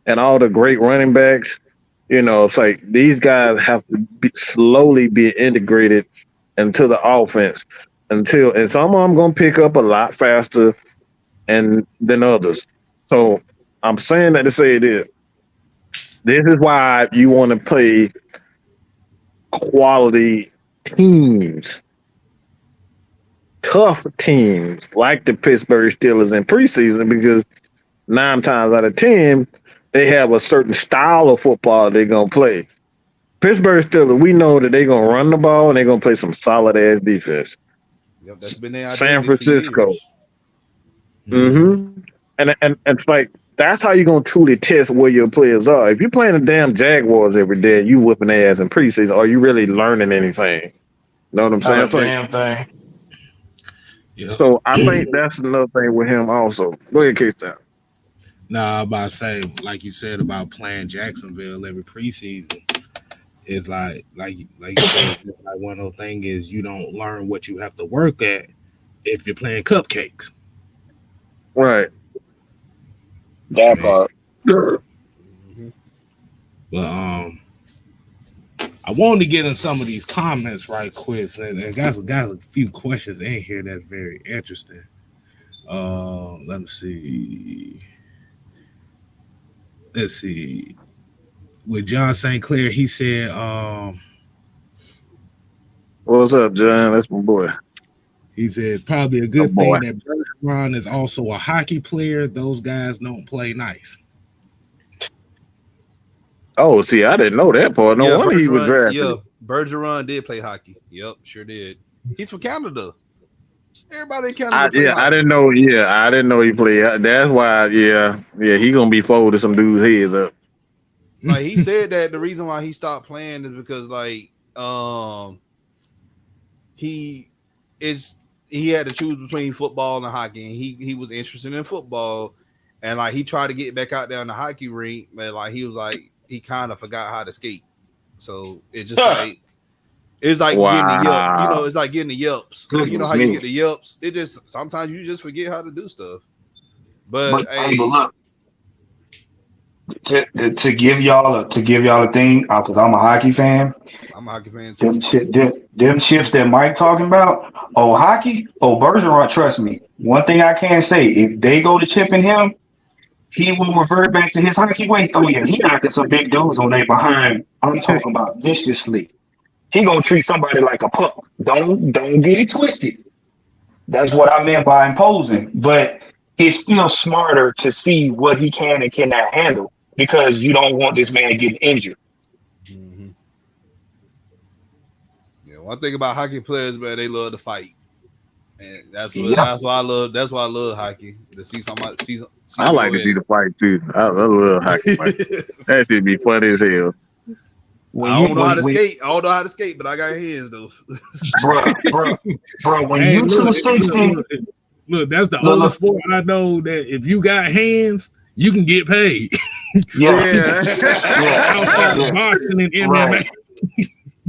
and all the great running backs, it's like these guys have to slowly be integrated into the offense and some of them going to pick up a lot faster than others. So I'm saying that to say this. This is why you want to play quality teams, tough teams like the Pittsburgh Steelers in preseason, because 9 times out of 10 they have a certain style of football they're gonna play. Pittsburgh Steelers, we know that they're gonna run the ball and they're gonna play some solid ass defense. Yep, that's been their San Francisco. And it's like that's how you're gonna truly test where your players are. If you're playing the damn Jaguars every day and you whipping their ass in preseason, are you really learning anything? Know what I'm saying? Not a damn thing. Yeah. So I think that's another thing with him also. Go ahead, K-Style. Nah, I'm about to say, like you said about playing Jacksonville every preseason, it's like you said, it's like one of those things is you don't learn what you have to work at if you're playing cupcakes. Right. That part. But I wanted to get in some of these comments right quick, and I got a few questions in here that's very interesting. Let me see. Let's see. With John St. Clair, he said, What's up, John? That's my boy. he said probably a good thing that Bergeron is also a hockey player. Those guys don't play nice. Oh, see, I didn't know that part. No wonder he was drafted. Yeah, Bergeron did play hockey. Yep, sure did. He's from Canada. Everybody in Canada. I didn't know. Yeah, I didn't know he played. That's why. Yeah, he gonna be folding some dudes' heads up. Like he said that the reason why he stopped playing is because like he had to choose between football and hockey, and he was interested in football, and like he tried to get back out there in the hockey rink, but like he was like he kind of forgot how to skate, so it just like it's like getting the yelp, you know, it's like getting the yelps. You know how you get the yelps? It just sometimes you just forget how to do stuff. But look, to give y'all a thing, because I'm a hockey fan. I'm a hockey fan too. Them chips that Mike talking about, Bergeron, trust me. One thing I can say, if they go to chipping him, he will revert back to his hockey ways. Oh yeah, he knocking some big dudes on their behind. I'm talking about viciously. He gonna treat somebody like a punk. Don't get it twisted. That's what I meant by imposing. But it's still smarter to see what he can and cannot handle, because you don't want this man getting injured. Mm-hmm. Yeah, one thing about hockey players, man, they love to fight, and that's why I love hockey. To see somebody I like to see the fight too. I love hockey fight. That should be funny as hell. I don't know how to skate. I don't know how to skate, but I got hands though. bro. When you 260, look, that's the only sport I know that if you got hands, you can get paid. Outside of boxing and MMA. Right.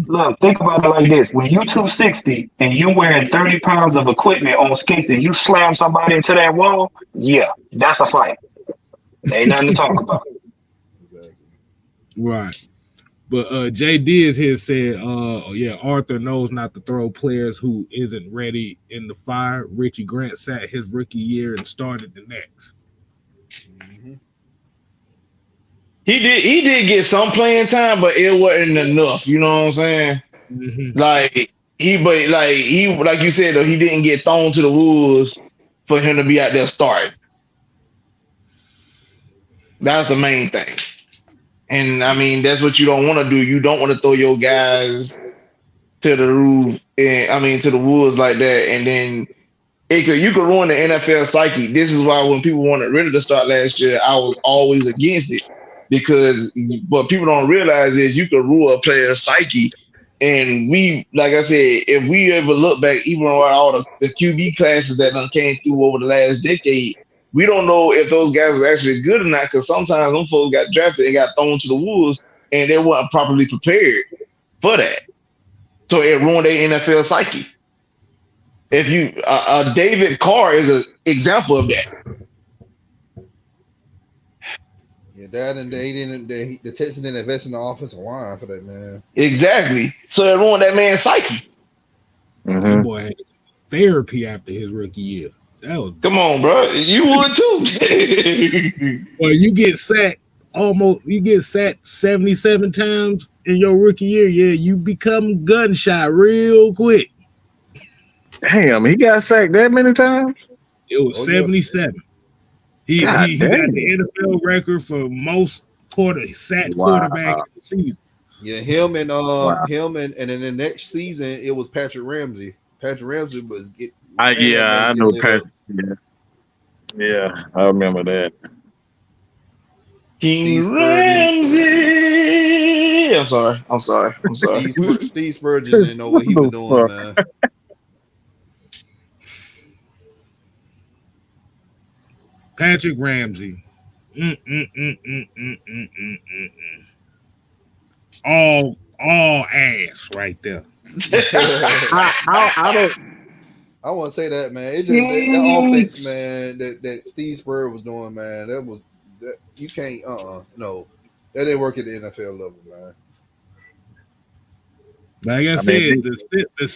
Look, think about it like this: when you 260 and you wearing 30 pounds of equipment on skates and you slam somebody into that wall, yeah, that's a fight. Ain't nothing to talk about. Exactly. Right. But Jay Diaz here said, Arthur knows not to throw players who isn't ready in the fire. Richie Grant sat his rookie year and started the next. Mm-hmm. He did get some playing time, but it wasn't enough. You know what I'm saying? Mm-hmm. Like you said though, he didn't get thrown to the wolves for him to be out there starting. That's the main thing. And I mean, that's what you don't want to do. You don't want to throw your guys to the roof, to the wolves like that, and then you could ruin the NFL psyche. This is why when people wanted Ritter to start last year, I was always against it, because what people don't realize is you could ruin a player's psyche. And we, like I said, if we ever look back, even on all the QB classes that done came through over the last decade, we don't know if those guys are actually good or not, because sometimes them folks got drafted and got thrown to the wolves and they weren't properly prepared for that. So it ruined their NFL psyche. If you, David Carr is an example of that. Yeah, the Texans didn't invest in the offensive line for that, man. Exactly. So it ruined that man's psyche. Mm-hmm. That boy had therapy after his rookie year. Come on, bro. You would too. Well, you get sacked 77 times in your rookie year. Yeah, you become gunshot real quick. Damn, he got sacked that many times? It was 77. He got the NFL record for most sacked quarterback in the season. Yeah, him and then the next season it was Patrick Ramsey. Patrick Ramsey was I know Patrick. Yeah, I remember that. King Ramsey. Yeah, I'm sorry. Steve Spurgeon didn't know what he was doing, man. Patrick Ramsey. Mm. All ass right there. I don't. I want to say that, man. It just that offense, man. That Steve Spurrier was doing, man. You can't. No, that didn't work at the NFL level, man. Like I said, the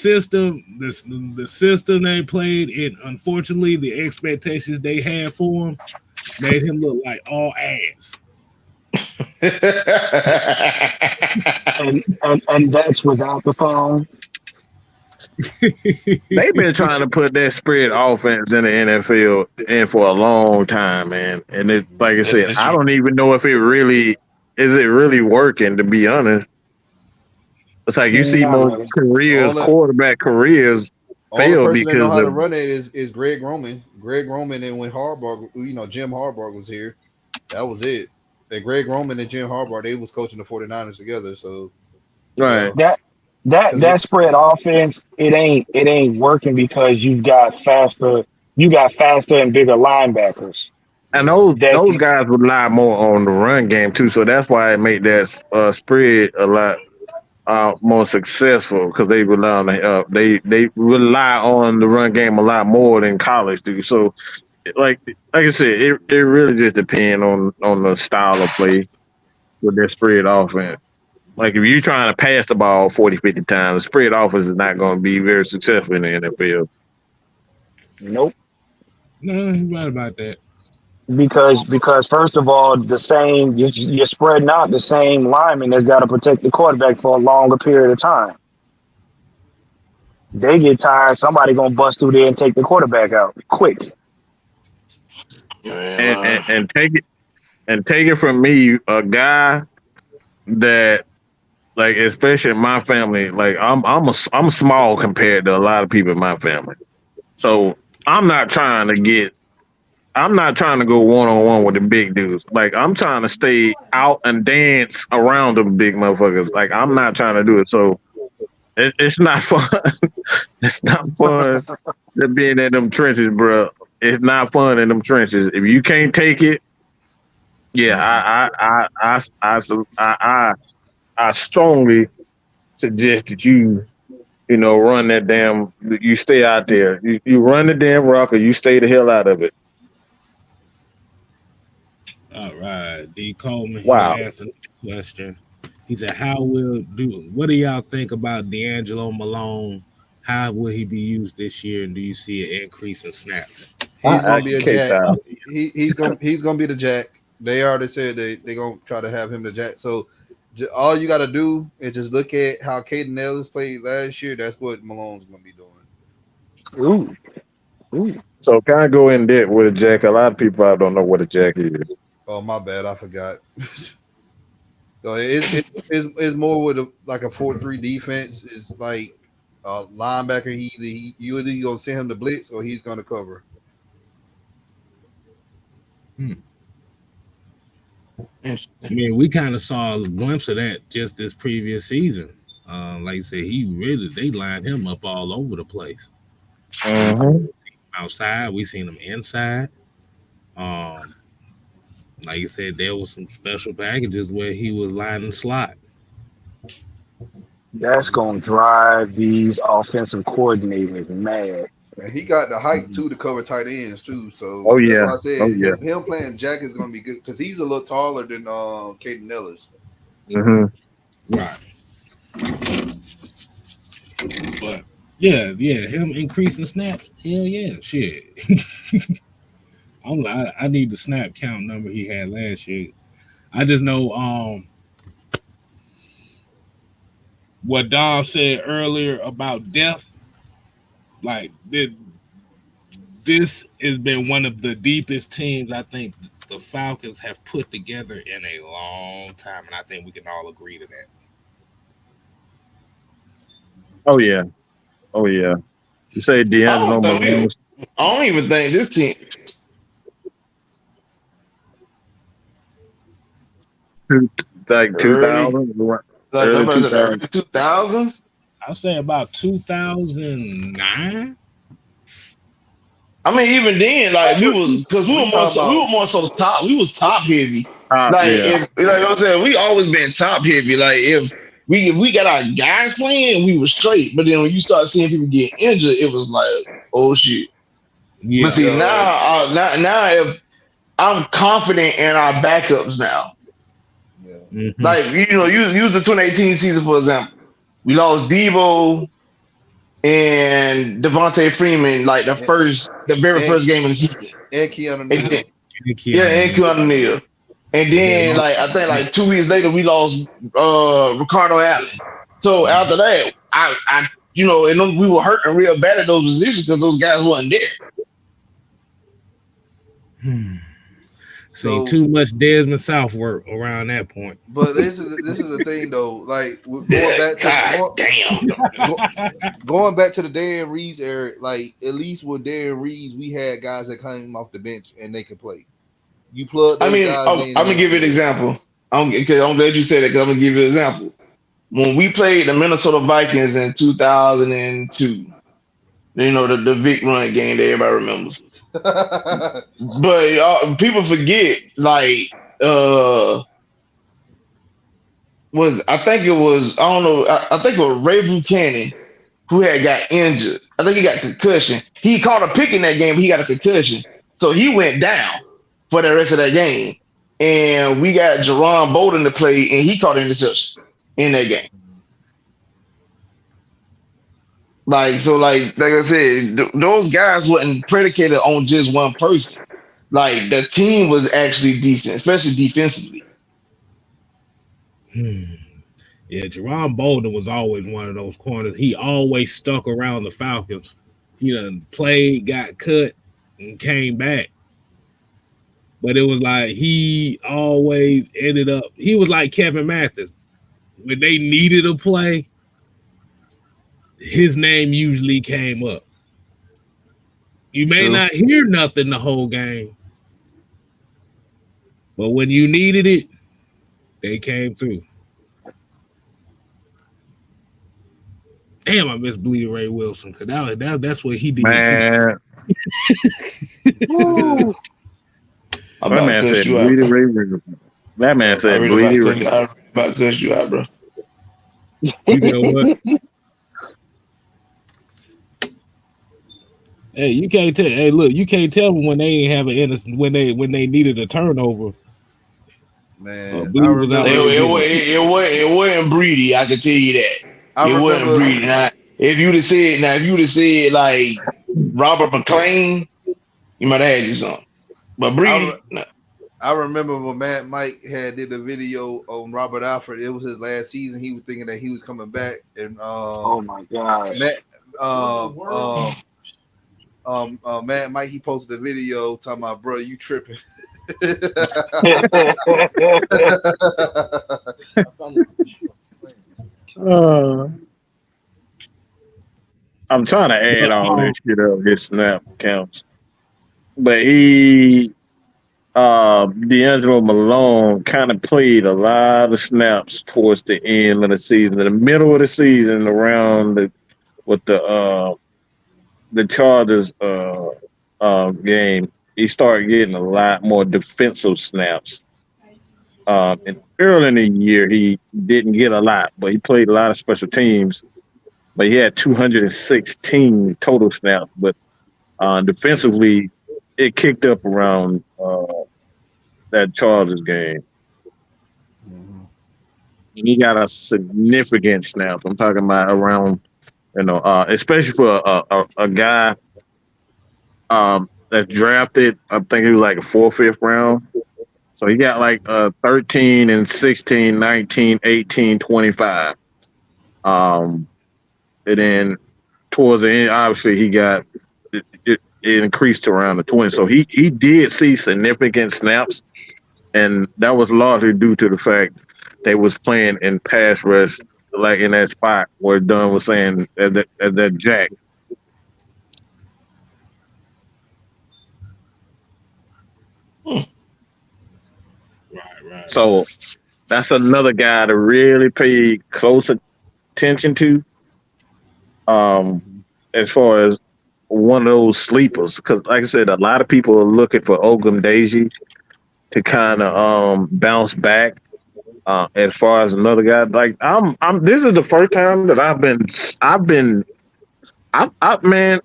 system they played, and unfortunately, the expectations they had for him made him look like all ass. and that's without the phone. They've been trying to put that spread offense in the NFL in for a long time, man. And it, like I said, I don't even know if it really working. To be honest, it's like you see most quarterback careers fail the person because that know how to run it is Greg Roman. Greg Roman, and when Harbaugh, Jim Harbaugh was here, that was it. And Greg Roman and Jim Harbaugh, they was coaching the 49ers together. So right. That spread offense, it ain't working because you got faster and bigger linebackers. And those guys rely more on the run game too, so that's why it made that spread a lot more successful because they rely on they rely on the run game a lot more than college do. So, like I said, it really just depends on the style of play with that spread offense. Like if you're trying to pass the ball 40, 50 times, the spread offense is not going to be very successful in the NFL. Nope. No, you're right about that. Because first of all, you're spreading out the same lineman that's got to protect the quarterback for a longer period of time. They get tired, somebody gonna bust through there and take the quarterback out quick. And take it from me, a guy that, like, especially in my family, like I'm small compared to a lot of people in my family. So I'm not trying to go one-on-one with the big dudes. Like, I'm trying to stay out and dance around them big motherfuckers. Like, I'm not trying to do it. So it's not fun. It's not fun to being in them trenches, bro. It's not fun in them trenches. If you can't take it, yeah, I strongly suggest that you run that damn. You stay out there. You run the damn rock, or you stay the hell out of it. All right, D. Coleman. Wow. He asked a question. He said, what do y'all think about D'Angelo Malone? How will he be used this year, and do you see an increase in snaps? He's gonna be a jack. He's gonna be the jack. They already said they're gonna try to have him the jack. So all you got to do is just look at how Caden Ellis played last year. That's what Malone's gonna be doing. Ooh. So can I go in depth with a jack? A lot of people probably don't know what a jack is. Oh, my bad, I forgot. So it's more with a 4-3 defense. It's like a linebacker. You either gonna send him to blitz or he's gonna cover. I mean, we kind of saw a glimpse of that just this previous season. Like I said, they lined him up all over the place. Outside, we seen him inside. Like I said, there was some special packages where he was lining the slot. That's gonna drive these offensive coordinators mad. And he got the height too to cover tight ends too. So that's why I said him playing jack is gonna be good because he's a little taller than Caden Ellis. Right. But yeah, him increasing snaps. Hell yeah, shit. I need the snap count number he had last year. I just know what Dom said earlier about depth. Like, this has been one of the deepest teams I think the Falcons have put together in a long time, and I think we can all agree to that. Oh yeah. You say D'Angelo Malone? I don't even think this team. Like 2000. Like Early nobody said the 2000s. early 2000s. I'll say about 2009. I mean, even then, like we was because we We were more talking so we were about more so top. We was top heavy. Like Yeah. if like I said, we always been top heavy. Like if we got our guys playing, we were straight. But then when you start seeing people get injured, it was like, oh shit. Yeah. But see yeah, now if I'm confident in our backups now. yeah. Mhm. Like use the 2018 season for example. We lost Devo and Devontae Freeman like the very And first game of the season. and Keanu And Neal. then, yeah, and Keanu Neal. And then like I think like 2 weeks later we lost Ricardo Allen. So after that, I and then we were hurting real bad at those positions because those guys wasn't there. Seen So, too much Desmond South work around that point. but this is the thing though. Like going back God to damn. going back to the Dan Reeves era. Like at least with Dan Reeves, we had guys that came off the bench and they could play. You plug those guys in. I'm gonna give you an example. I'm glad you said that because I'm gonna give you an example. When we played the Minnesota Vikings in 2002, the Vic Run game that everybody remembers. But people forget, like, I think it was Ray Buchanan who had got injured. I think he got concussion. He caught a pick in that game, but he got a concussion. So he went down for the rest of that game. And we got Jerron Bolden to play, and he caught an interception in that game. Like I said, those guys wasn't predicated on just one person. Like the team was actually decent, especially defensively. Yeah, Jerron Bolden was always one of those corners. He always stuck around the Falcons. He done played, got cut, and came back. But it was like he always ended up. He was like Kevin Mathis. When they needed a play, his name usually came up. You may not hear nothing the whole game, but when you needed it, they came through. Damn, I miss Bleeding Ray Wilson because that's what he did. Man. I'm That about man to cuss said you out. Bleedy Bro. Ray Wilson. That man I said really Bleedy about Ray. to cuss you out, bro. You know what? Hey, you can't tell. Hey, look, you can't tell them when they ain't have an innocent when they needed a turnover. Man, Bleedy was out there. It wasn't Breedy. I can tell you that. It wasn't Breedy. Now, if you'd have said like Robert McClain, you might have had you something. But Breedy, no. I remember when Matt Mike did a video on Robert Alford. It was his last season. He was thinking that he was coming back, and Oh my God. Matt Mike he posted a video talking about, bro, you tripping. I'm trying to add all this shit up, his snap counts. But D'Angelo Malone kind of played a lot of snaps towards the end of the season. In the middle of the season, around the Chargers game, he started getting a lot more defensive snaps. And early in the year, he didn't get a lot, but he played a lot of special teams. But he had 216 total snaps. But defensively, it kicked up around that Chargers game. Mm-hmm. He got a significant snap. I'm talking about around, especially for a guy that's drafted. I think he was like a 4th, 5th round. So he got like 13 and 16, 19, 18, 25. And then towards the end, obviously he got it increased to around the 20. So he did see significant snaps, and that was largely due to the fact they was playing in pass rush, like in that spot where Dunn was saying at that jack. Right. So That's another guy to really pay close attention to. As far as one of those sleepers, because like I said, a lot of people are looking for Ogundeji to kind of bounce back. As far as another guy, like I'm. This is the first time that man.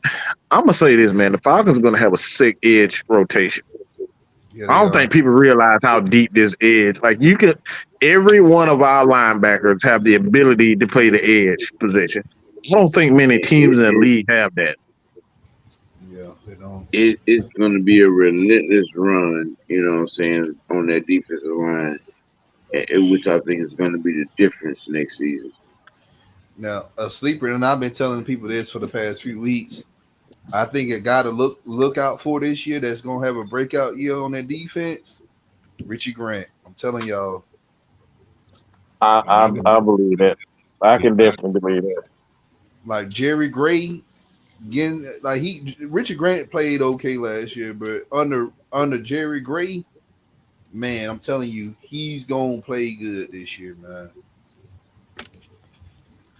I'm gonna say this, man. The Falcons are gonna have a sick edge rotation. Yeah, I don't think people realize how deep this edge. Like every one of our linebackers have the ability to play the edge position. I don't think many teams in the league have that. Yeah, they don't. It's going to be a relentless run, you know what I'm saying, on that defensive line, which I think is going to be the difference next season. Now, a sleeper, and I've been telling people this for the past few weeks. I think a guy to look out for this year that's going to have a breakout year on that defense, Richie Grant. I'm telling y'all. I believe that. I can definitely believe that. Like Jerry Gray, again, like Richard Grant played okay last year, but under Jerry Gray, man, I'm telling you, he's gonna play good this year, man.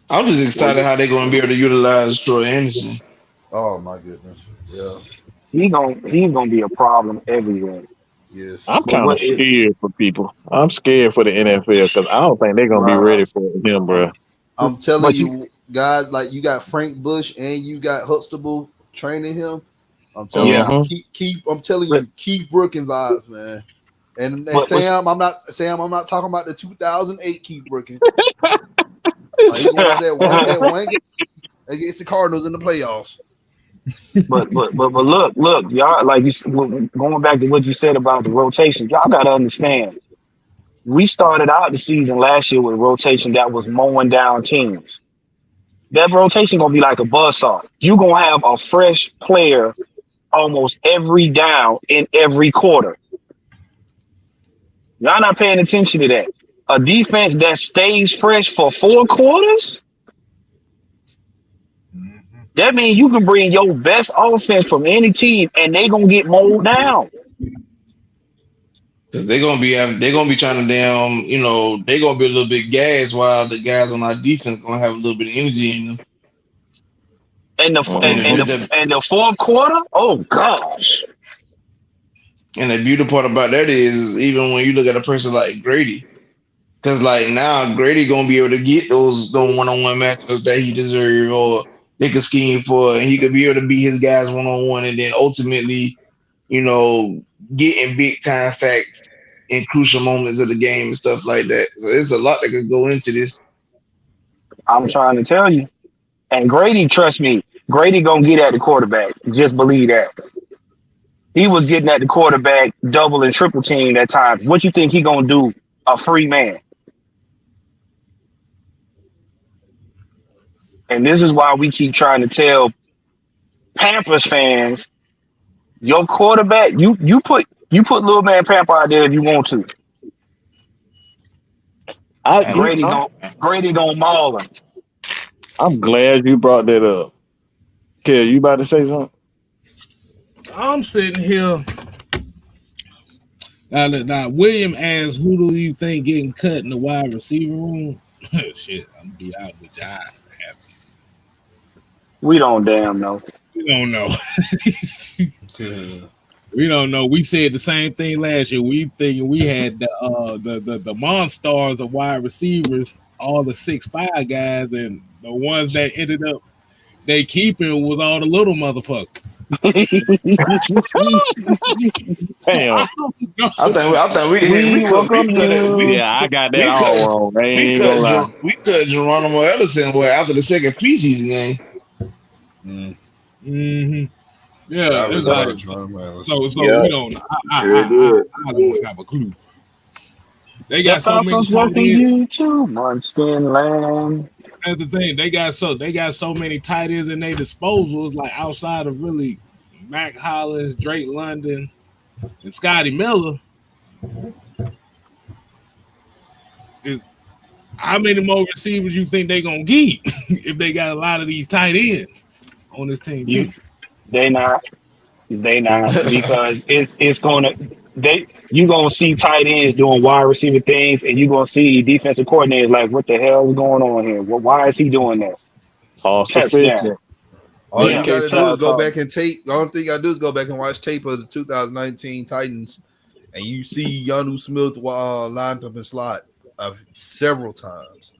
I'm just excited how they're going to be able to utilize Troy Anderson. Oh my goodness, yeah, He's gonna be a problem everywhere. yes. I'm kind of scared for people. I'm scared for the NFL because I don't think they're gonna be ready for him, bro. I'm telling you, guys, like you got Frank Bush and you got Huxtable training him. I'm telling you, I'm telling you, Keith Brooking vibes, man. And Sam, I'm not talking about the 2008 Keith Brooking. Like, he won that one game against the Cardinals in the playoffs. But look, y'all, like going back to what you said about the rotation, y'all gotta understand. We started out the season last year with a rotation that was mowing down teams. That rotation gonna be like a buzzsaw. You gonna have a fresh player almost every down in every quarter. Y'all not paying attention to that. A defense that stays fresh for 4 quarters. That means you can bring your best offense from any team, and they gonna get mowed down. They're gonna be trying to they're gonna be a little bit gassed while the guys on our defense gonna have a little bit of energy in them. And the fourth quarter, oh gosh. And the beautiful part about that is even when you look at a person like Grady, because like now Grady gonna be able to get those one-on-one matchups that he deserves or they could scheme for, and he could be able to beat his guys one-on-one, and then ultimately, getting big time sacks in crucial moments of the game and stuff like that. So there's a lot that could go into this. I'm trying to tell you. And Grady, trust me, Grady gonna get at the quarterback. Just believe that. He was getting at the quarterback double and triple team at times. What you think he gonna do? A free man. And this is why we keep trying to tell Pampers fans, your quarterback, you put little man Pamper out there if you want to. Grady gonna maul him. I'm glad you brought that up. Kel, you about to say something? I'm sitting here. Now, William asked, who do you think getting cut in the wide receiver room? Shit, I'm gonna be out with y'all. We don't damn know. We don't know. We don't know. We said the same thing last year. We thinking we had the monsters of wide receivers, all the 6'5" guys, and the ones that ended up they keeping was all the little motherfuckers. Damn. I thought we I got that all wrong. We cut Geronimo Ellison after the second preseason game. Mm-hmm. Yeah, it's like so yeah. we don't. I don't have a clue. They got so many tight ends. Munchkin land. That's the thing. They got so many tight ends in their disposal. It's like outside of really Mac Hollins, Drake London, and Scotty Miller. How many more receivers you think they gonna get if they got a lot of these tight ends on this team? They not because it's gonna you gonna see tight ends doing wide receiver things, and you gonna see defensive coordinators like, what the hell is going on here? Why is he doing that? Cost Touchdown. efficient. All Yeah. you got to do is go Touchdown. back and tape. The only thing you got to do is go back and watch tape of the 2019 Titans, and you see Yonu Smith lined up in slot several times.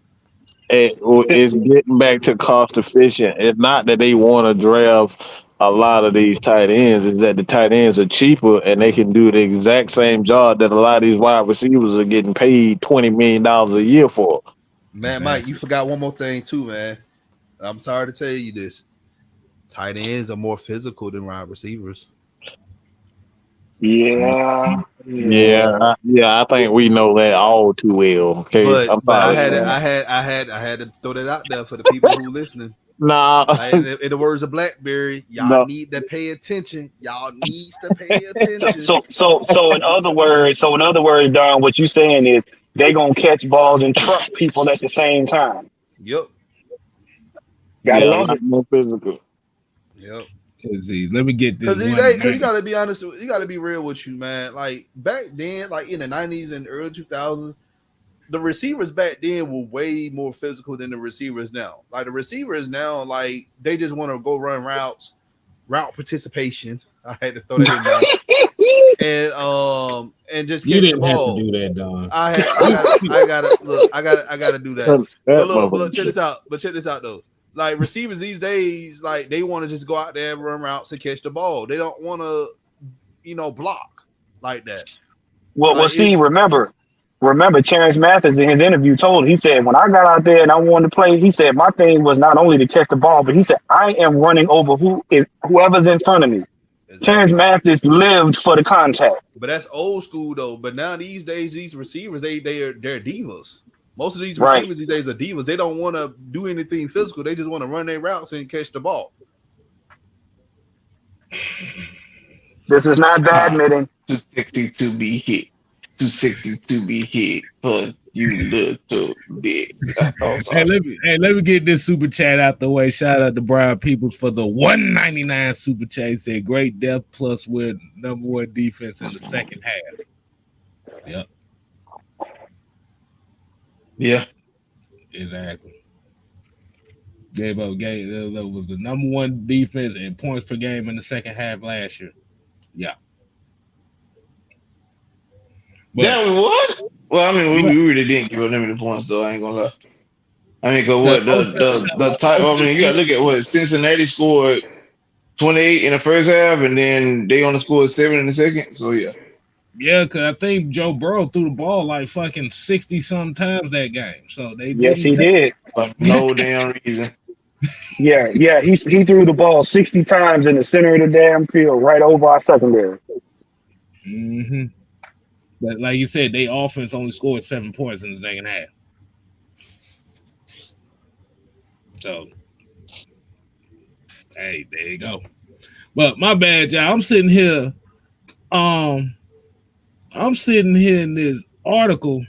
It's getting back to cost efficient. It's not that they want to draft a lot of these tight ends, is that the tight ends are cheaper and they can do the exact same job that a lot of these wide receivers are getting paid $20 million a year for. Man, Mike, you forgot one more thing too, man. I'm sorry to tell you this. Tight ends are more physical than wide receivers. Yeah. I think we know that all too well. Okay, But I had to throw that out there for the people who listening. Nah. Like, in the words of Blackberry, y'all need to pay attention. Y'all needs to pay attention. So in other words, Don, what you saying is they gonna catch balls and truck people at the same time. Yep. Gotta love it. More physical. Yep. Let me get this. Because you gotta be honest, you gotta be real with you, man. Like back then, like in the 90s and early 2000s, the receivers back then were way more physical than the receivers now. Like the receivers now, like they just want to go run routes, route participation. I had to throw that in there. And just catch the ball. Have to do that, Don. I gotta do that. But look, check this out. But check this out though. Like receivers these days, like they want to just go out there and run routes and catch the ball. They don't want to, block like that. Well, see, remember, Terrence Mathis in his interview he said, when I got out there and I wanted to play, he said, my thing was not only to catch the ball, but he said, I am running over whoever's in front of me. Exactly. Terrence Mathis lived for the contact. But that's old school though. But now these days, these receivers, they're divas. Most of these receivers these days are divas. They don't want to do anything physical. They just want to run their routes and catch the ball. This is not badminton. 260 to be hit. 260 to be hit. But you little bit. Hey, let me get this super chat out the way. Shout out to Brian Peoples for the $1.99 super chat. He said, great depth plus with number one defense in the second half. Yep. Yeah. Exactly. That was the number one defense in points per game in the second half last year. Yeah. But, that was? Well, I mean, we really didn't give them any points, though. I ain't gonna lie. I mean, cause what the type? I mean, you gotta look at what Cincinnati scored 28 in the first half, and then they only scored 7 in the second. So yeah. Yeah, because I think Joe Burrow threw the ball like fucking 60-some times that game. So they yes, he did. For no damn reason. Yeah, he threw the ball 60 times in the center of the damn field, right over our secondary. Mm-hmm. But like you said, they offense only scored 7 points in the second half. So, hey, there you go. But my bad, y'all. I'm sitting here in this article.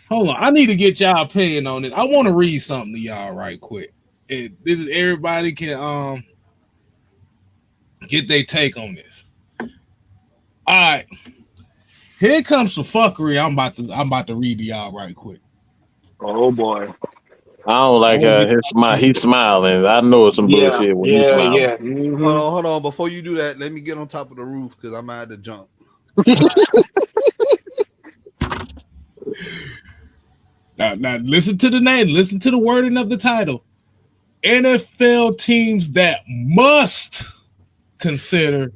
Hold on. I need to get y'all opinion on it. I want to read something to y'all right quick. This is everybody can get their take on this. All right. Here comes some fuckery. I'm about to read to y'all right quick. Oh boy. I don't like he's smiling. I know it's some bullshit when he's smiling. Yeah. Mm-hmm. Hold on. Before you do that, let me get on top of the roof because I might have to jump. Now listen to the name. Listen to the wording of the title. NFL teams that must consider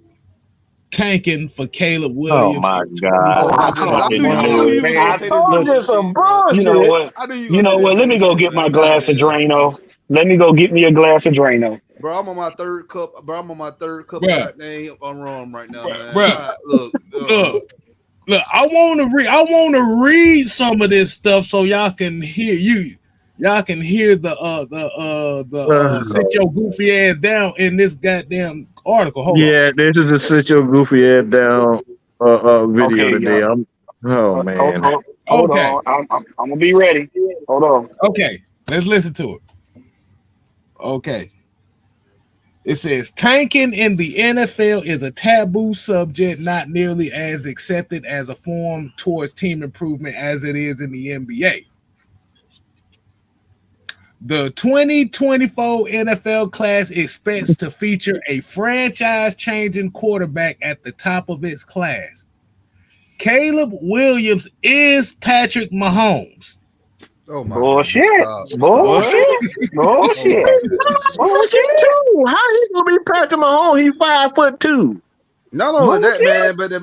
tanking for Caleb Williams. Oh my God! I knew you told you some bullshit. You know what? Let me go get my glass of Drano. Let me go get me a glass of Drano. Bro, I'm on my third cup. Bro, I'm on my third cup of goddamn rum right now, man. Bro, look. I want to read some of this stuff so y'all can hear you. Y'all can hear the sit your goofy ass down in this goddamn article. Hold on. This is a sit your goofy ass down video today. Man. Hold on. I'm gonna be ready. Hold on. Okay, let's listen to it. Okay. It says tanking in the NFL is a taboo subject, not nearly as accepted as a form towards team improvement as it is in the NBA. The 2024 NFL class expects to feature a franchise-changing quarterback at the top of its class. Caleb Williams is Patrick Mahomes. Oh my Bullshit. goodness, stop. Bullshit. Bullshit. Bullshit too. How he gonna be Patrick Mahomes? He's 5'2". Not only that, man, but the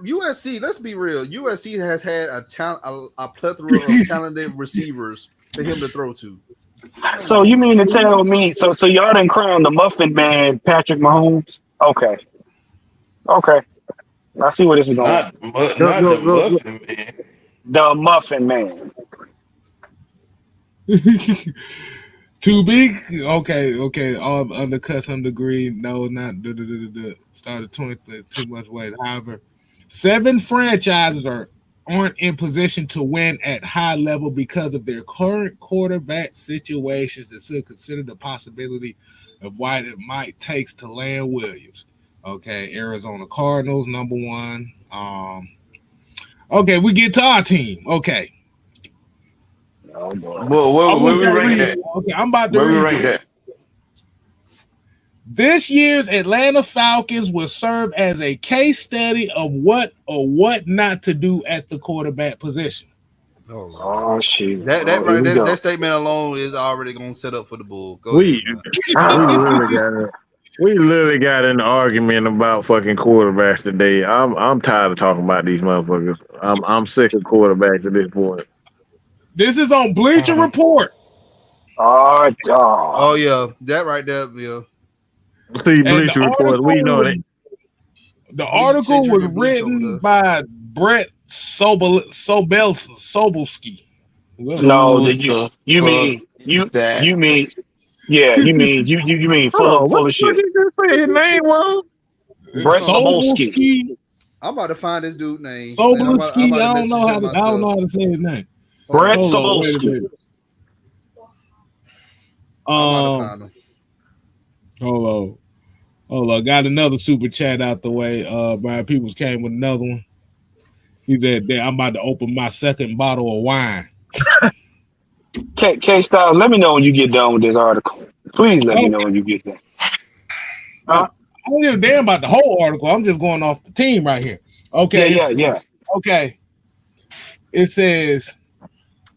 USC. Let's be real. USC has had a plethora of talented receivers for him to throw to. So you mean to tell me? So y'all didn't crown the Muffin Man Patrick Mahomes? Okay. I see where this is going. Not the Muffin Man. The Muffin Man. Too big? Okay. All undercuts under green. No, not started 20th. Too much weight. However, 7 franchises aren't in position to win at high level because of their current quarterback situations and still consider the possibility of what it might take to land Williams. Okay, Arizona Cardinals, number 1. Okay, we get to our team. Okay. Oh boy. Well, where we rank that? Okay, I'm about to Where we read rank it. that? This year's Atlanta Falcons will serve as a case study of what or what not to do at the quarterback position. Oh shit. That statement alone is already going to set up for the bull. Go We ahead. literally got in an argument about fucking quarterbacks today. I'm tired of talking about these motherfuckers. I'm sick of quarterbacks at this point. This is on Bleacher Report. Oh, dog. Oh yeah, that right there, yeah. See, Bleacher Report, we know that. The article was written by Brett Sobelski. No, you mean full of shit. What did you say his name was? Brett Sobelski. I'm about to find this dude's name. Sobelski. I don't know how to say his name. Brett Hold Sobelski. on. Hold on. Got another super chat out the way. Brian Peoples came with another one. He said, I'm about to open my second bottle of wine. K-Style, let me know when you get done with this article. Please let me know when you get done. I don't give a damn about the whole article. I'm just going off the team right here. Okay. Yeah. Okay. It says,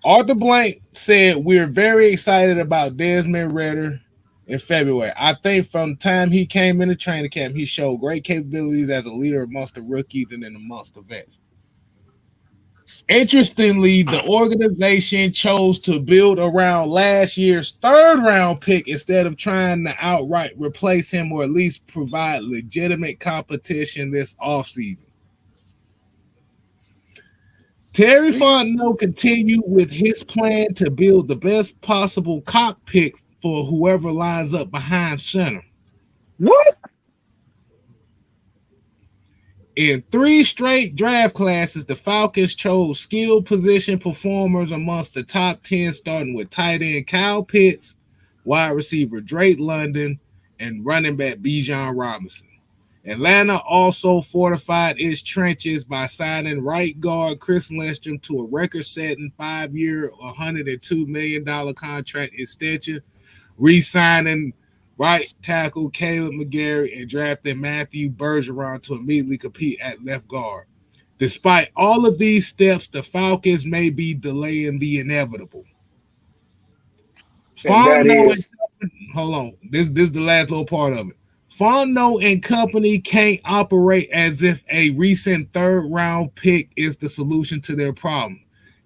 Arthur Blank said, we're very excited about Desmond Ritter in February. I think from the time he came into training camp, he showed great capabilities as a leader amongst the rookies and then amongst the vets. Interestingly, the organization chose to build around last year's 3rd round pick instead of trying to outright replace him or at least provide legitimate competition this offseason. Terry Fontenot continued with his plan to build the best possible cockpit for whoever lines up behind center. What? In 3 straight draft classes, the Falcons chose skill position performers amongst the top 10, starting with tight end Kyle Pitts, wide receiver Drake London, and running back Bijan Robinson. Atlanta also fortified its trenches by signing right guard Chris Lindstrom to a record-setting 5-year, $102 million contract extension, re-signing right tackle Caleb McGarry, and drafting Matthew Bergeron to immediately compete at left guard. Despite all of these steps, the Falcons may be delaying the inevitable. Hold on. This is the last little part of it. Fontenot and company can't operate as if a recent 3rd round pick is the solution to their problem.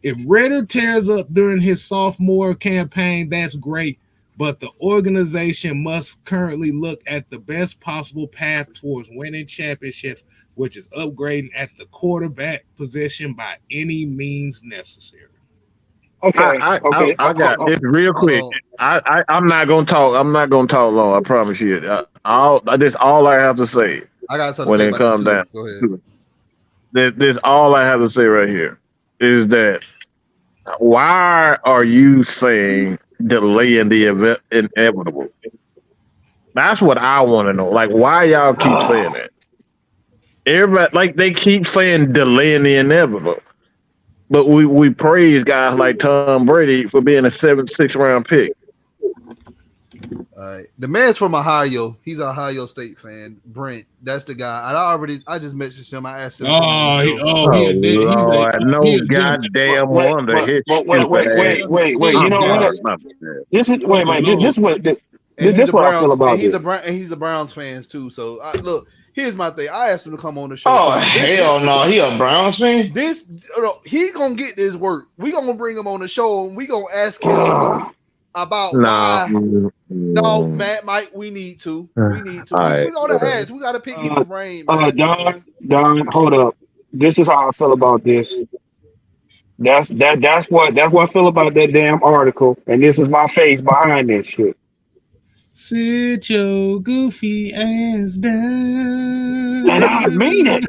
If Ritter tears up during his sophomore campaign, that's great, but the organization must currently look at the best possible path towards winning championships, which is upgrading at the quarterback position by any means necessary. Okay. I got this real quick. I'm not gonna talk. I'm not gonna talk long. I promise you. That's all I have to say. I got something when to say it about comes that down. too. Go ahead. This all I have to say right here is that why are you saying delaying the inevitable? That's what I want to know. Like, why y'all keep saying that? Everybody, like, they keep saying delaying the inevitable. But we praise guys like Tom Brady for being a 7th, 6th round pick. All right. The man's from Ohio. He's an Ohio State fan. Brent, that's the guy. I just messaged him. I asked him. Lord, no goddamn wonder his stupid ass. Wait. You know what? This is This what I feel about he's a Browns fan too. So look, here's my thing. I asked him to come on the show. Oh hell no, he a Browns fan. He gonna get this work. We gonna bring him on the show and we gonna ask him about why. No, Matt, Mike, we need to. We gotta ask. We gotta pick his brain. Don, hold up. This is how I feel about this. That's what I feel about that damn article, and this is my face behind this shit. Sit your goofy ass down. And I mean it.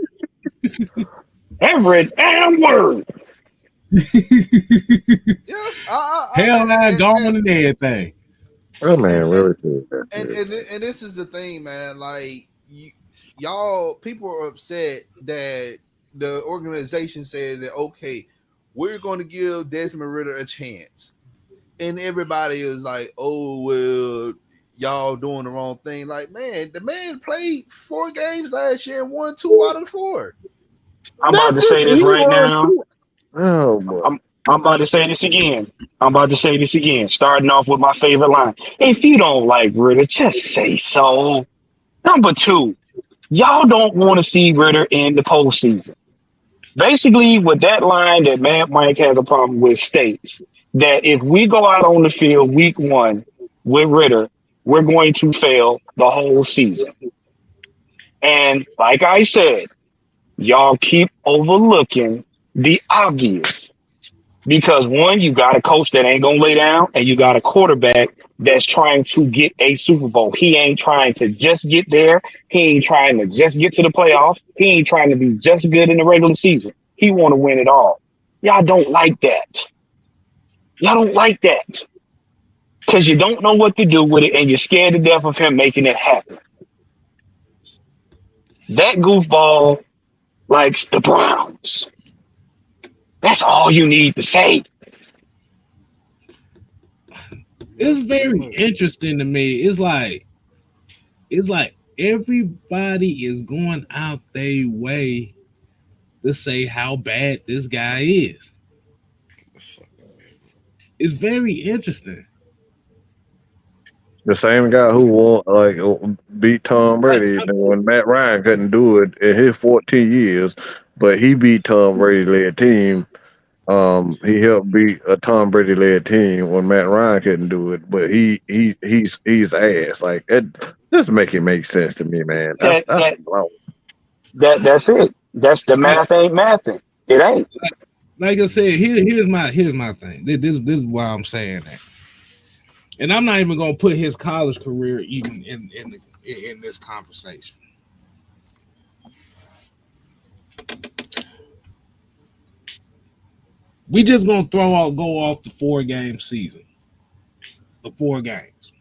Every damn word. Hell, I gone and everything. Oh man, really? And this is the thing, man. Like y'all, people are upset that the organization said that okay, we're going to give Desmond Ridder a chance, and everybody is like, oh well, y'all doing the wrong thing. Like, man, the man played 4 games last year and won 2 out of the 4. I'm about to say this right now. Oh boy. I'm about to say this again. Starting off with my favorite line. If you don't like Ridder, just say so. Number 2, y'all don't want to see Ridder in the postseason. Basically, with that line that Matt Mike has a problem with states that if we go out on the field week 1 with Ridder, we're going to fail the whole season. And like I said, y'all keep overlooking the obvious. Because 1, you got a coach that ain't going to lay down, and you got a quarterback that's trying to get a Super Bowl. He ain't trying to just get there. He ain't trying to just get to the playoffs. He ain't trying to be just good in the regular season. He want to win it all. Y'all don't like that. Because you don't know what to do with it, and you're scared to death of him making it happen. That goofball likes the Browns. That's all you need to say. It's very interesting to me. It's like everybody is going out their way to say how bad this guy is. It's very interesting. The same guy who beat Tom Brady when Matt Ryan couldn't do it in his 14 years, but he beat Tom Brady led team. He helped beat a Tom Brady led team when Matt Ryan couldn't do it, but he's ass. Like it doesn't make sense to me, man. That's it. That's the math ain't mathing. It ain't. Like I said, here's my thing. This is why I'm saying that. And I'm not even gonna put his college career even in this conversation. We just gonna go off the 4-game season. The 4 games.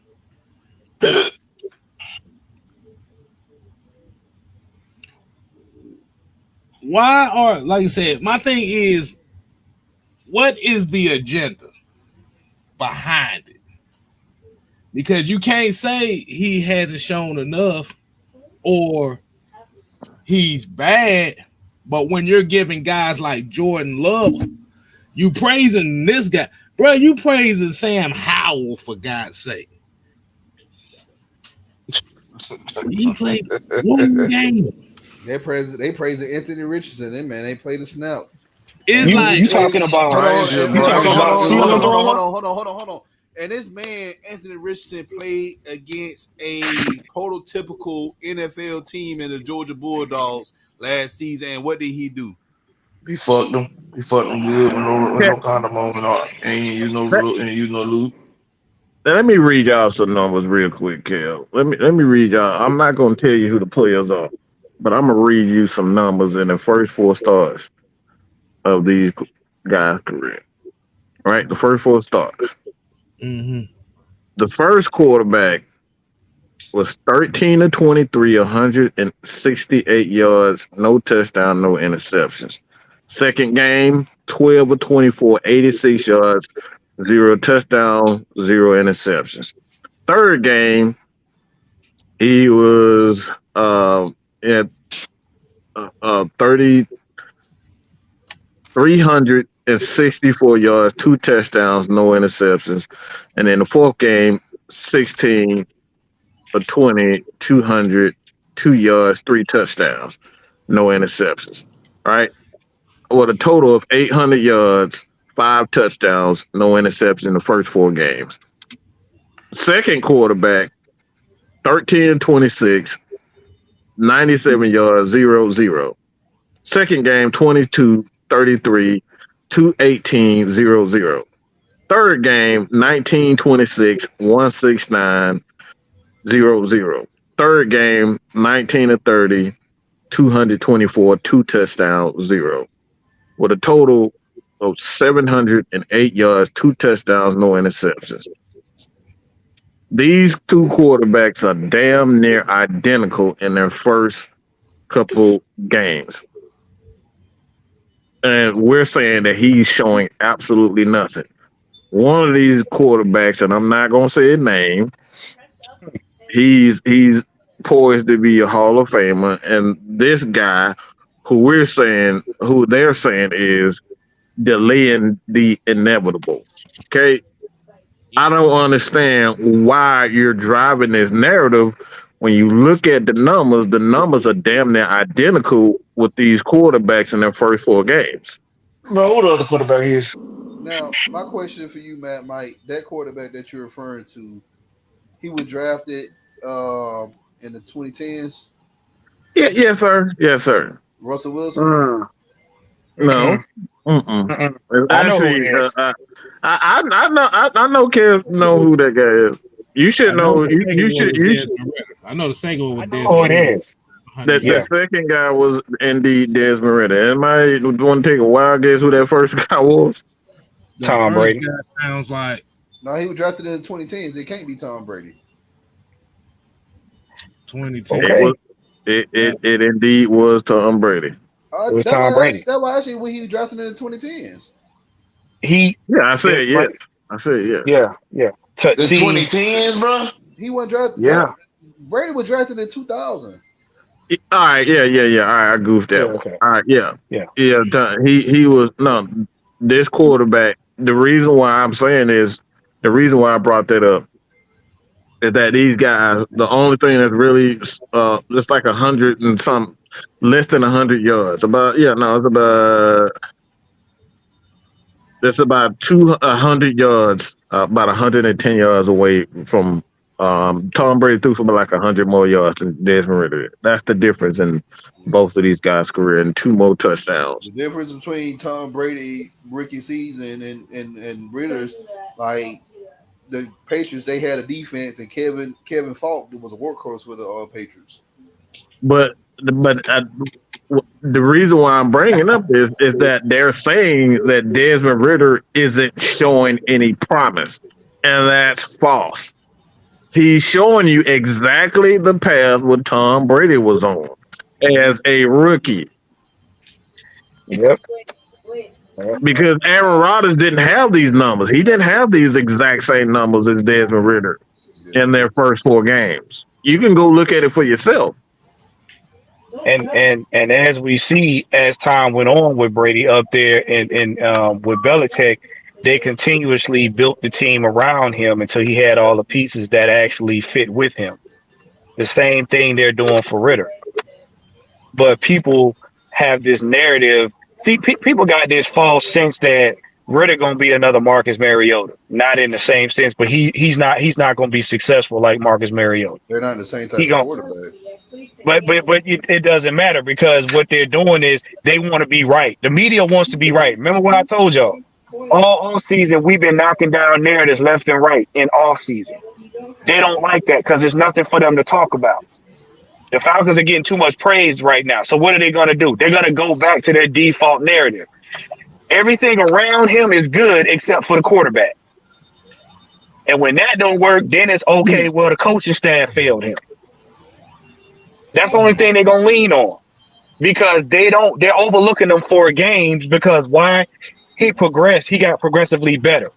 Why are, like I said, my thing is, what is the agenda behind it? Because you can't say he hasn't shown enough or he's bad, but when you're giving guys like Jordan Love, you praising this guy. Bro, you praising Sam Howell, for God's sake. He played 1 game. They praising Anthony Richardson. That man ain't played a snap. It's you talking about hold on. And this man, Anthony Richardson, played against a prototypical NFL team in the Georgia Bulldogs last season. And what did he do? He fucked them. He fucked them good with no condom on and use no lube. Now, let me read y'all some numbers real quick, Kel. Let me read y'all. I'm not gonna tell you who the players are, but I'm gonna read you some numbers in the first 4 starts of these guys' career. All right, the first 4 starts. Mm-hmm. The first quarterback was 13 of 23, 168 yards, no touchdown, no interceptions. Second game, 12 of 24, 86 yards, zero touchdown, zero interceptions. Third game, he was at 364 yards, two touchdowns, no interceptions. And then the fourth game, 16 for 20, 200, 2 yards, three touchdowns, no interceptions. Right? With a total of 800 yards, five touchdowns, no interceptions in the first four games. Second quarterback, 13 26, 97 yards, 0-0. Second game, 22 33, 218, 0-0. Third game, 19 26, 169, 0-0. Third game, 19 of 30, 224, two touchdowns, 0. With a total of 708 yards, two touchdowns, no interceptions. These two quarterbacks are damn near identical in their first couple games. And we're saying that he's showing absolutely nothing. One of these quarterbacks, and I'm not going to say his name, he's poised to be a Hall of Famer. And this guy, who they're saying is delaying the inevitable. Okay? I don't understand why you're driving this narrative. When you look at the numbers are damn near identical with these quarterbacks in their first four games. Bro, who the other quarterback is? Now, my question for you, Matt, Mike, that quarterback that you're referring to, he was drafted in the 2010s. Yeah, yes, sir. Yes, sir. Russell Wilson. No. Actually, I know Kev know who that guy is. You should know. You should. I know the second one was Desmond. Oh, it is. The second guy was indeed Desmond Ritter. Anybody want to take a wild guess who that first guy was? Tom Brady. Sounds like. No, he was drafted in the 2010s. It can't be Tom Brady. 2010. Okay. It indeed was Tom Brady. It was Tom Brady. That was actually when he was drafted in the 2010s. I said yes. I said yeah. Yeah. The 2010s, bro. He wasn't drafted. Yeah. Brady was drafted in 2000. All right, yeah. All right, I goofed out. Okay. All right, yeah. He was this quarterback. The reason why I'm saying is the reason why I brought that up is that these guys, the only thing that's really it's like 100 and some, less than 100 yards. It's about 200 yards, about 110 yards away from Tom Brady threw for like 100 more yards than Desmond Ritter. That's the difference in both of these guys' career, and 2 more touchdowns. The difference between Tom Brady rookie season and Ritter's, like the Patriots, they had a defense, and Kevin Falk was a workhorse for the Patriots. But the reason why I'm bringing up is that they're saying that Desmond Ritter isn't showing any promise, and that's false. He's showing you exactly the path what Tom Brady was on as a rookie. Yep. Because Aaron Rodgers didn't have these numbers. He didn't have these exact same numbers as Desmond Ritter in their first 4 games. You can go look at it for yourself. And as we see, as time went on with Brady up there and with Belichick, they continuously built the team around him until he had all the pieces that actually fit with him. The same thing they're doing for Ritter. But people have this narrative. See, people got this false sense that Ritter gonna be another Marcus Mariota. Not in the same sense, but he's not gonna be successful like Marcus Mariota. They're not the same type of quarterback. But it doesn't matter, because what they're doing is they want to be right. The media wants to be right. Remember what I told y'all? All season we've been knocking down narratives left and right in off season. They don't like that because there's nothing for them to talk about. The Falcons are getting too much praise right now. So what are they going to do? They're going to go back to their default narrative. Everything around him is good except for the quarterback. And when that don't work, then it's okay. Well, the coaching staff failed him. That's the only thing they're gonna lean on because they're overlooking them 4 games because why? He progressed. He got progressively better.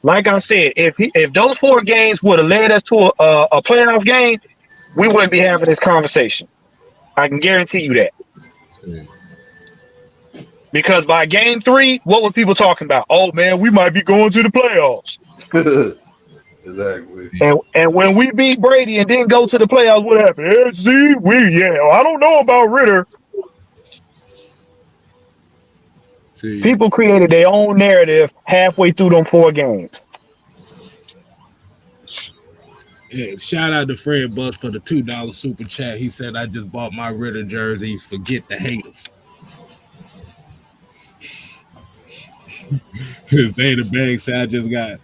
Like I said, if those 4 games would have led us to a playoff game, we wouldn't be having this conversation. I can guarantee you that. Because by game 3, what were people talking about? Oh man, we might be going to the playoffs. Exactly. And when we beat Brady and didn't go to the playoffs, what happened? I don't know about Ritter. See, People created their own narrative halfway through them 4 games. yeah, shout out to Fred Bush for the $2 super chat. He said, "I just bought my Ritter jersey. Forget the haters." His data bag said, "I just got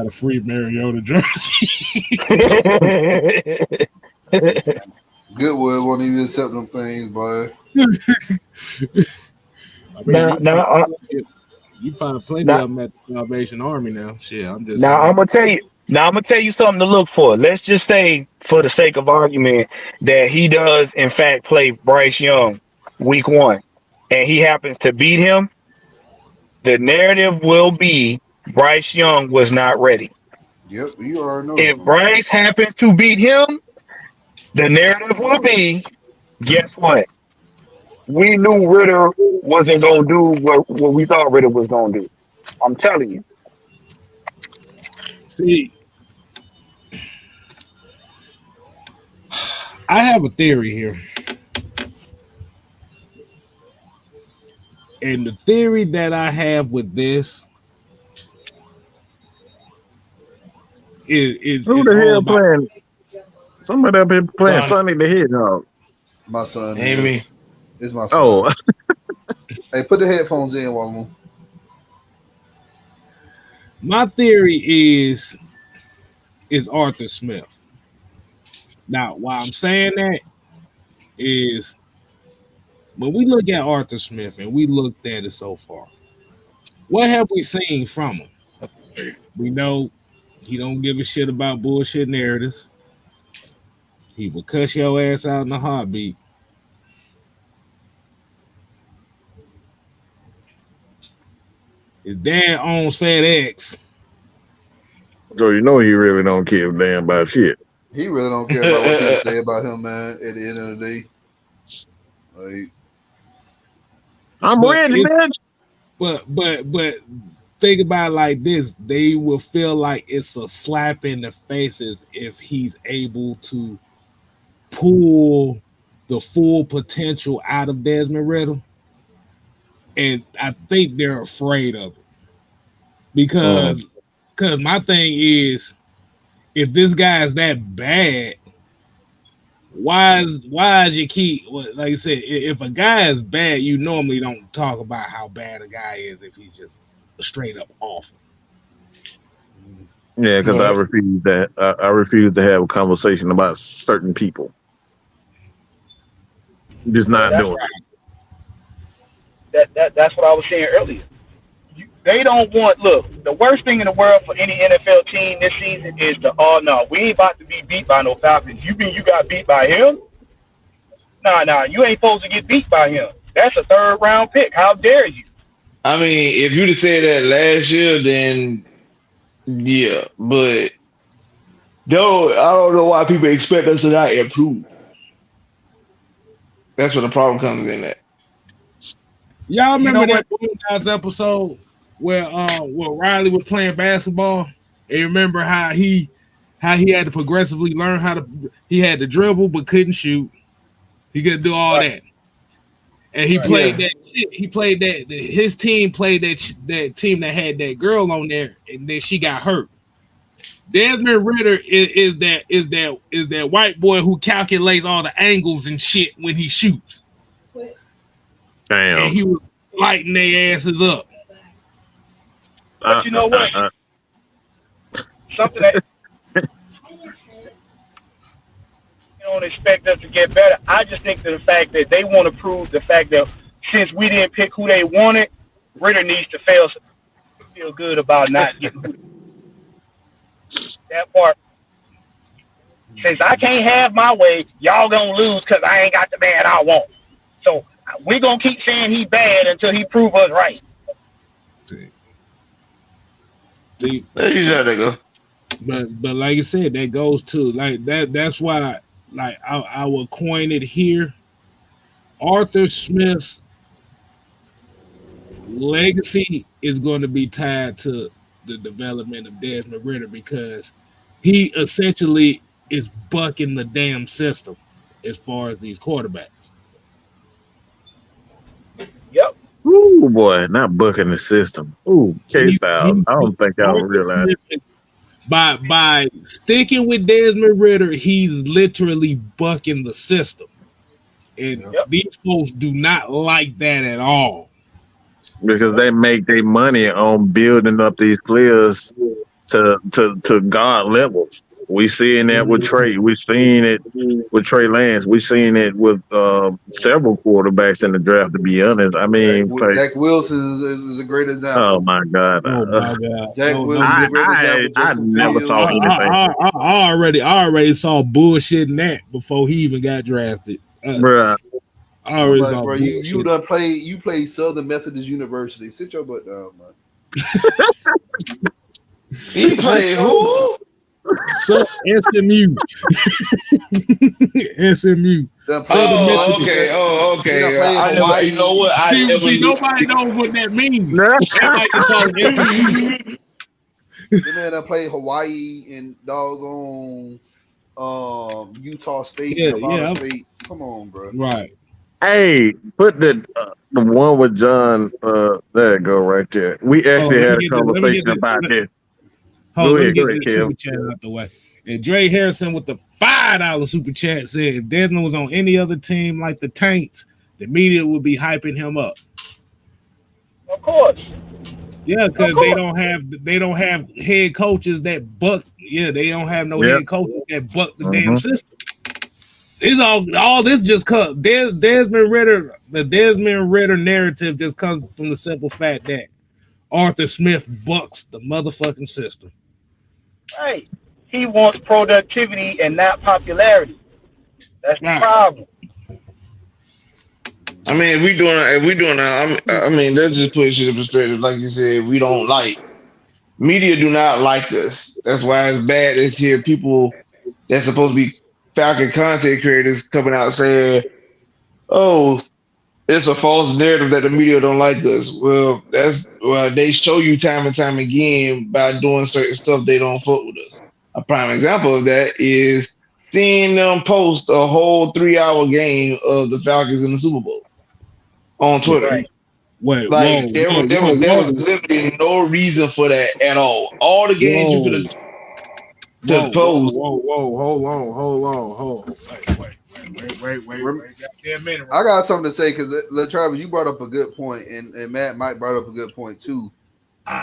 a free Mariota jersey." Goodwood won't even accept them things, boy. I mean, Now, you find plenty of them at the Salvation Army now. Shit, I'm just Now saying. I'm gonna tell you something to look for. Let's just say, for the sake of argument, that he does in fact play Bryce Young week 1, and he happens to beat him. The narrative will be Bryce Young was not ready. Yep, you already know. If Bryce happens to beat him, the narrative will be, guess what? We knew Ritter wasn't gonna do what we thought Ritter was gonna do. I'm telling you. See, I have a theory here. And the theory that I have with this is Who it's the all hell about, playing? Somebody up here playing Sonic. Sonic the Hedgehog. My son. Ain't me. It's my son. Oh, Hey, put the headphones in while I'm. my theory is Arthur Smith. Now, why I'm saying that is when we look at Arthur Smith and we looked at it so far, what have we seen from him? We know he don't give a shit about bullshit narratives. He will cuss your ass out in a heartbeat. His dad owns FedEx. so you know he really don't care a damn about shit. He really don't care about what people say about him, man. At the end of the day, like, I'm But ready, it's- man. But think about it like this: they will feel like it's a slap in the faces if he's able to pull the full potential out of Desmond Riddle, and I think they're afraid of it because my thing is, if this guy is that bad, why is your key? Like I said, if a guy is bad, you normally don't talk about how bad a guy is if he's just straight up awful. Yeah, because I refuse that. I refuse to have a conversation about certain people. Just not That's doing right. That's what I was saying earlier. They don't want. Look, the worst thing in the world for any NFL team this season is no, we ain't about to be beat by no Falcons. You mean you got beat by him? Nah, you ain't supposed to get beat by him. That's a 3rd round pick. How dare you? I mean, if you'd have said that last year, then yeah, but no, I don't know why people expect us to not improve. That's where the problem comes in at. Y'all remember You know that Boondocks episode where Riley was playing basketball? And you remember how he had to progressively learn he had to dribble but couldn't shoot. He could do all that. And he played that shit. He played that. His team played that team that had that girl on there, and then she got hurt. Desmond Ritter is that white boy who calculates all the angles and shit when he shoots. Damn. And he was lighting their asses up. But you know what? Something that you don't expect us to get better. I just think that the fact that they want to prove the fact that since we didn't pick who they wanted, Ritter needs to fail. Feel good about not getting who. That part. Since I can't have my way, y'all gonna lose because I ain't got the man I want. So we're gonna keep saying he bad until he prove us right. See, There you go. but like I said, that goes to like that. That's why like I will coin it here. Arthur Smith's legacy is going to be tied to the development of Desmond Ritter because he essentially is bucking the damn system as far as these quarterbacks. Yep. Ooh boy, not bucking the system. Ooh, K He- Styles. I don't think y'all Arthur realize. Smith is- by sticking with Desmond Ritter, he's literally bucking the system. And Yep. these folks do not like that at all. Because they make their money on building up these players to God levels. We seeing that with Trey. We seen it with Trey Lance. We seen it with several quarterbacks in the draft. To be honest, I mean, Zach Wilson is a great example. oh my God, Oh my God. Zach No, Wilson is a great example. I Justin never Fields. saw anything, I already saw bullshit in that before he even got drafted. bruh. I already Like, saw bro, bullshit. you played Southern Methodist University. Sit your butt down, man. He played who? So SMU. SMU. Done played Southern Oh, Methodist. okay. Oh, He okay. done played I never. Hawaii. You know what? I never See, knew. nobody knows what that means. Everybody can call it SMU. The man that played Hawaii and doggone Utah State, Yeah, Nevada yeah. State. Come on, bro. Right. Hey, put the one with John. There it go, right there. We actually had a conversation about this. Hold on, let me Go get ahead, this Kev. super chat out the way. And Dre Harrison with the $5 super chat said if Desmond was on any other team like the Taints, the media would be hyping him up. Of course. Yeah, because they don't have head coaches that buck. Yeah, they don't have no head coaches that buck the damn system. It's all this just comes. Desmond Ritter, the Desmond Ritter narrative just comes from the simple fact that Arthur Smith bucks the motherfucking system. Right. He wants productivity and not popularity. That's the Right. problem. I mean, if we doing, I mean, let's just put shit in perspective. Like you said, we don't like media. Do not like us. That's why it's bad. It's here people that's supposed to be Falcon content creators coming out saying, "Oh, it's a false narrative that the media don't like us." Well, they show you time and time again by doing certain stuff they don't fuck with us. A prime example of that is seeing them post a whole 3-hour game of the Falcons in the Super Bowl on Twitter. Right. Wait, Like there was literally no reason for that at all. All the games you could have post. Hold on. Wait. Goddamn minute. I got something to say because Travis, you brought up a good point, and Matt Mike brought up a good point too.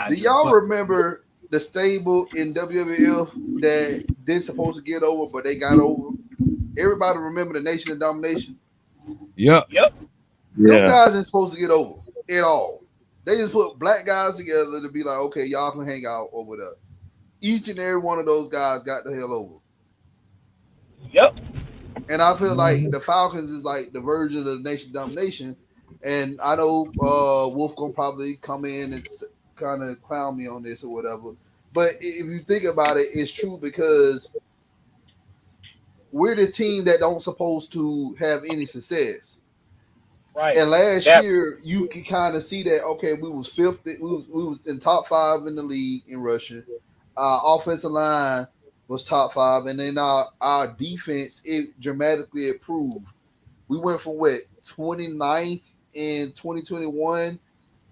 Do y'all remember the stable in WWF that they're supposed to get over, but they got over? Everybody remember the Nation of Domination? Yep. Those guys ain't supposed to get over at all. They just put black guys together to be like, okay, y'all can hang out over there. Each and every one of those guys got the hell over. Yep. And I feel like the Falcons is like the version of the Nation Domination. And I know Wolf gonna probably come in and kind of clown me on this or whatever. But if you think about it, it's true because we're the team that don't supposed to have any success. Right. And last year, you can kind of see that, okay, we was fifth. We was in top 5 in the league in rushing. Offensive line was top 5. And then our defense, it dramatically improved. We went from 29th in 2021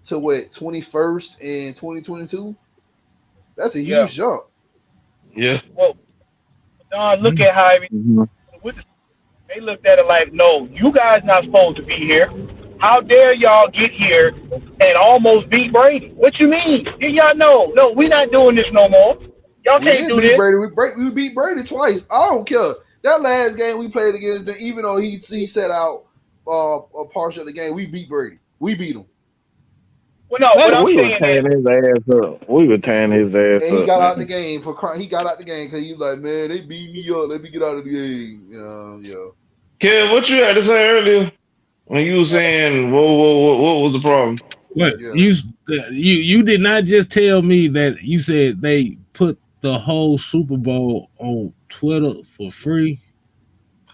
to 21st in 2022. That's a huge jump. Yeah. Well, Don, look at how they looked at it like, no, you guys not supposed to be here. How dare y'all get here and almost beat Brady? What you mean? Y'all know, no, we're not doing this no more. Y'all can't do this. Brady. We beat Brady twice. I don't care. That last game we played against them, even though he set out a partial of the game, we beat Brady. We beat him. Well, no, what I'm We were saying tearing is, his ass up. We were tearing his ass And he up, got out man. the game for crying. He got out the game because he was like, man, they beat me up. Let me get out of the game. Yeah. Kev, what you had to say earlier when you were saying, whoa, what was the problem? What Yeah. you did not just tell me that you said they put the whole Super Bowl on Twitter for free.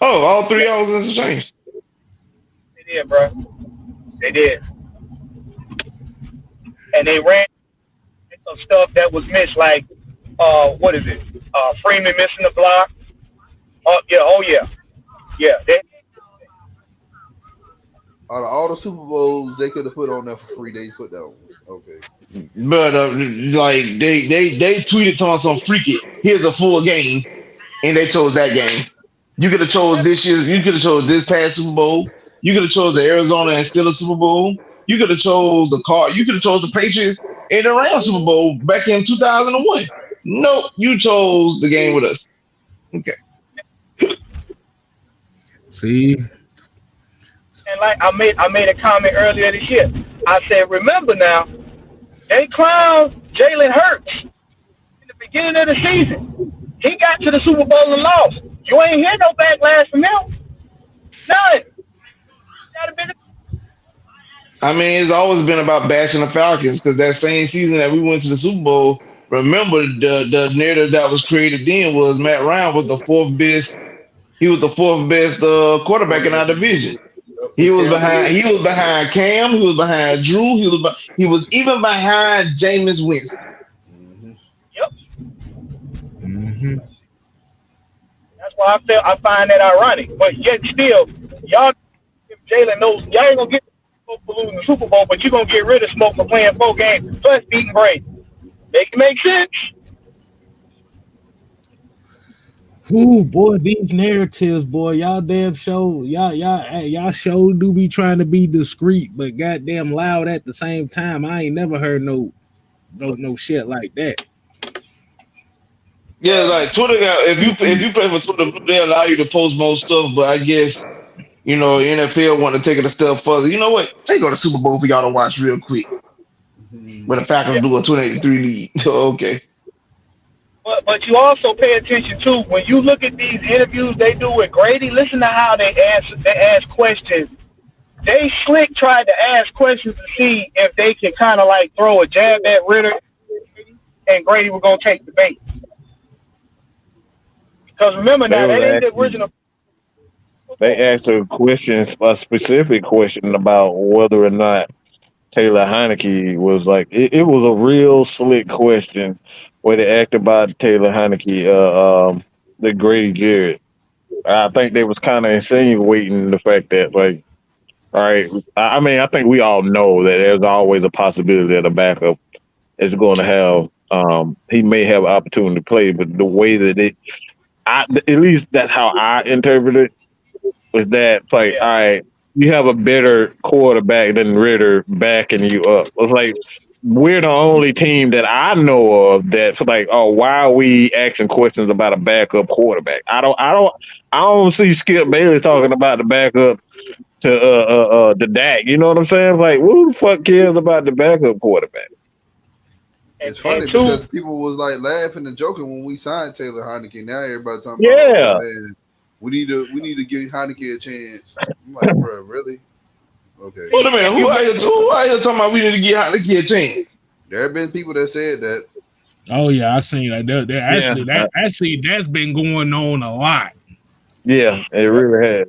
Oh, all 3 hours and some change. they did, bro. They did, and they ran some stuff that was missed, like what is it? Freeman missing the block. Oh yeah. Out of all the Super Bowls they could have put on there for free, they put that one. Okay. But like they tweeted on some freaky. Here's a full game, and they chose that game. You could have chose this year. You could have chose this past Super Bowl. You could have chose the Arizona and Steelers Super Bowl. You could have chose the car. You could have chose the Patriots and the Rams Super Bowl back in 2001. Nope, you chose the game with us. Okay. See, And like I made a comment earlier this year. I said, remember now, they clowned Jalen Hurts in the beginning of the season. He got to the Super Bowl and lost. You ain't hear no backlash from him. None. I mean, it's always been about bashing the Falcons because that same season that we went to the Super Bowl, remember the narrative that was created then was Matt Ryan was the fourth best. He was the fourth best quarterback in our division. He was behind Cam. He was behind Drew. He was even behind Jameis Winston. Yep. mm-hmm. That's why I find that ironic. But yet still, y'all, if Jalen knows y'all ain't gonna get smoke for losing the Super Bowl, but you're gonna get rid of smoke for playing 4 games plus beating Brady. Make it make sense. Ooh, boy, these narratives, boy, y'all damn show, y'all show do be trying to be discreet, but goddamn loud at the same time. I ain't never heard no shit like that. Yeah, like Twitter. If you play for Twitter, they allow you to post more stuff. But I guess NFL want to take it a step further. You know what? They go to Super Bowl for y'all to watch real quick. Where the Falcons blew a 28-3 lead. Okay. But you also pay attention to when you look at these interviews they do with Grady. Listen to how they ask questions. They slick tried to ask questions to see if they could kind of like throw a jab at Ritter, and Grady was gonna take the bait. Because remember now, that ain't the original. They asked a specific question about whether or not Taylor Heineke was like it was a real slick question where they asked about Taylor Heineke, the Grady Jarrett. I think they was kind of insinuating the fact that like, all right, I mean, I think we all know that there's always a possibility that a backup is going to have he may have an opportunity to play, but the way that at least that's how I interpret it, was that like, all right, you have a better quarterback than Ritter backing you up. It's like we're the only team that I know of that's like, oh, why are we asking questions about a backup quarterback? I don't see Skip Bailey talking about the backup to the Dak. You know what I'm saying? Like, who the fuck cares about the backup quarterback? It's funny because people was like laughing and joking when we signed Taylor Heineke. Now everybody talking about, oh, man, we need to give Heineke a chance. I'm like, bro, really? Okay. Wait a minute. Who are you talking about? We need to give Heineke a chance. There have been people that said that. Oh yeah, I seen that. Actually, that's been going on a lot. Yeah, it really has.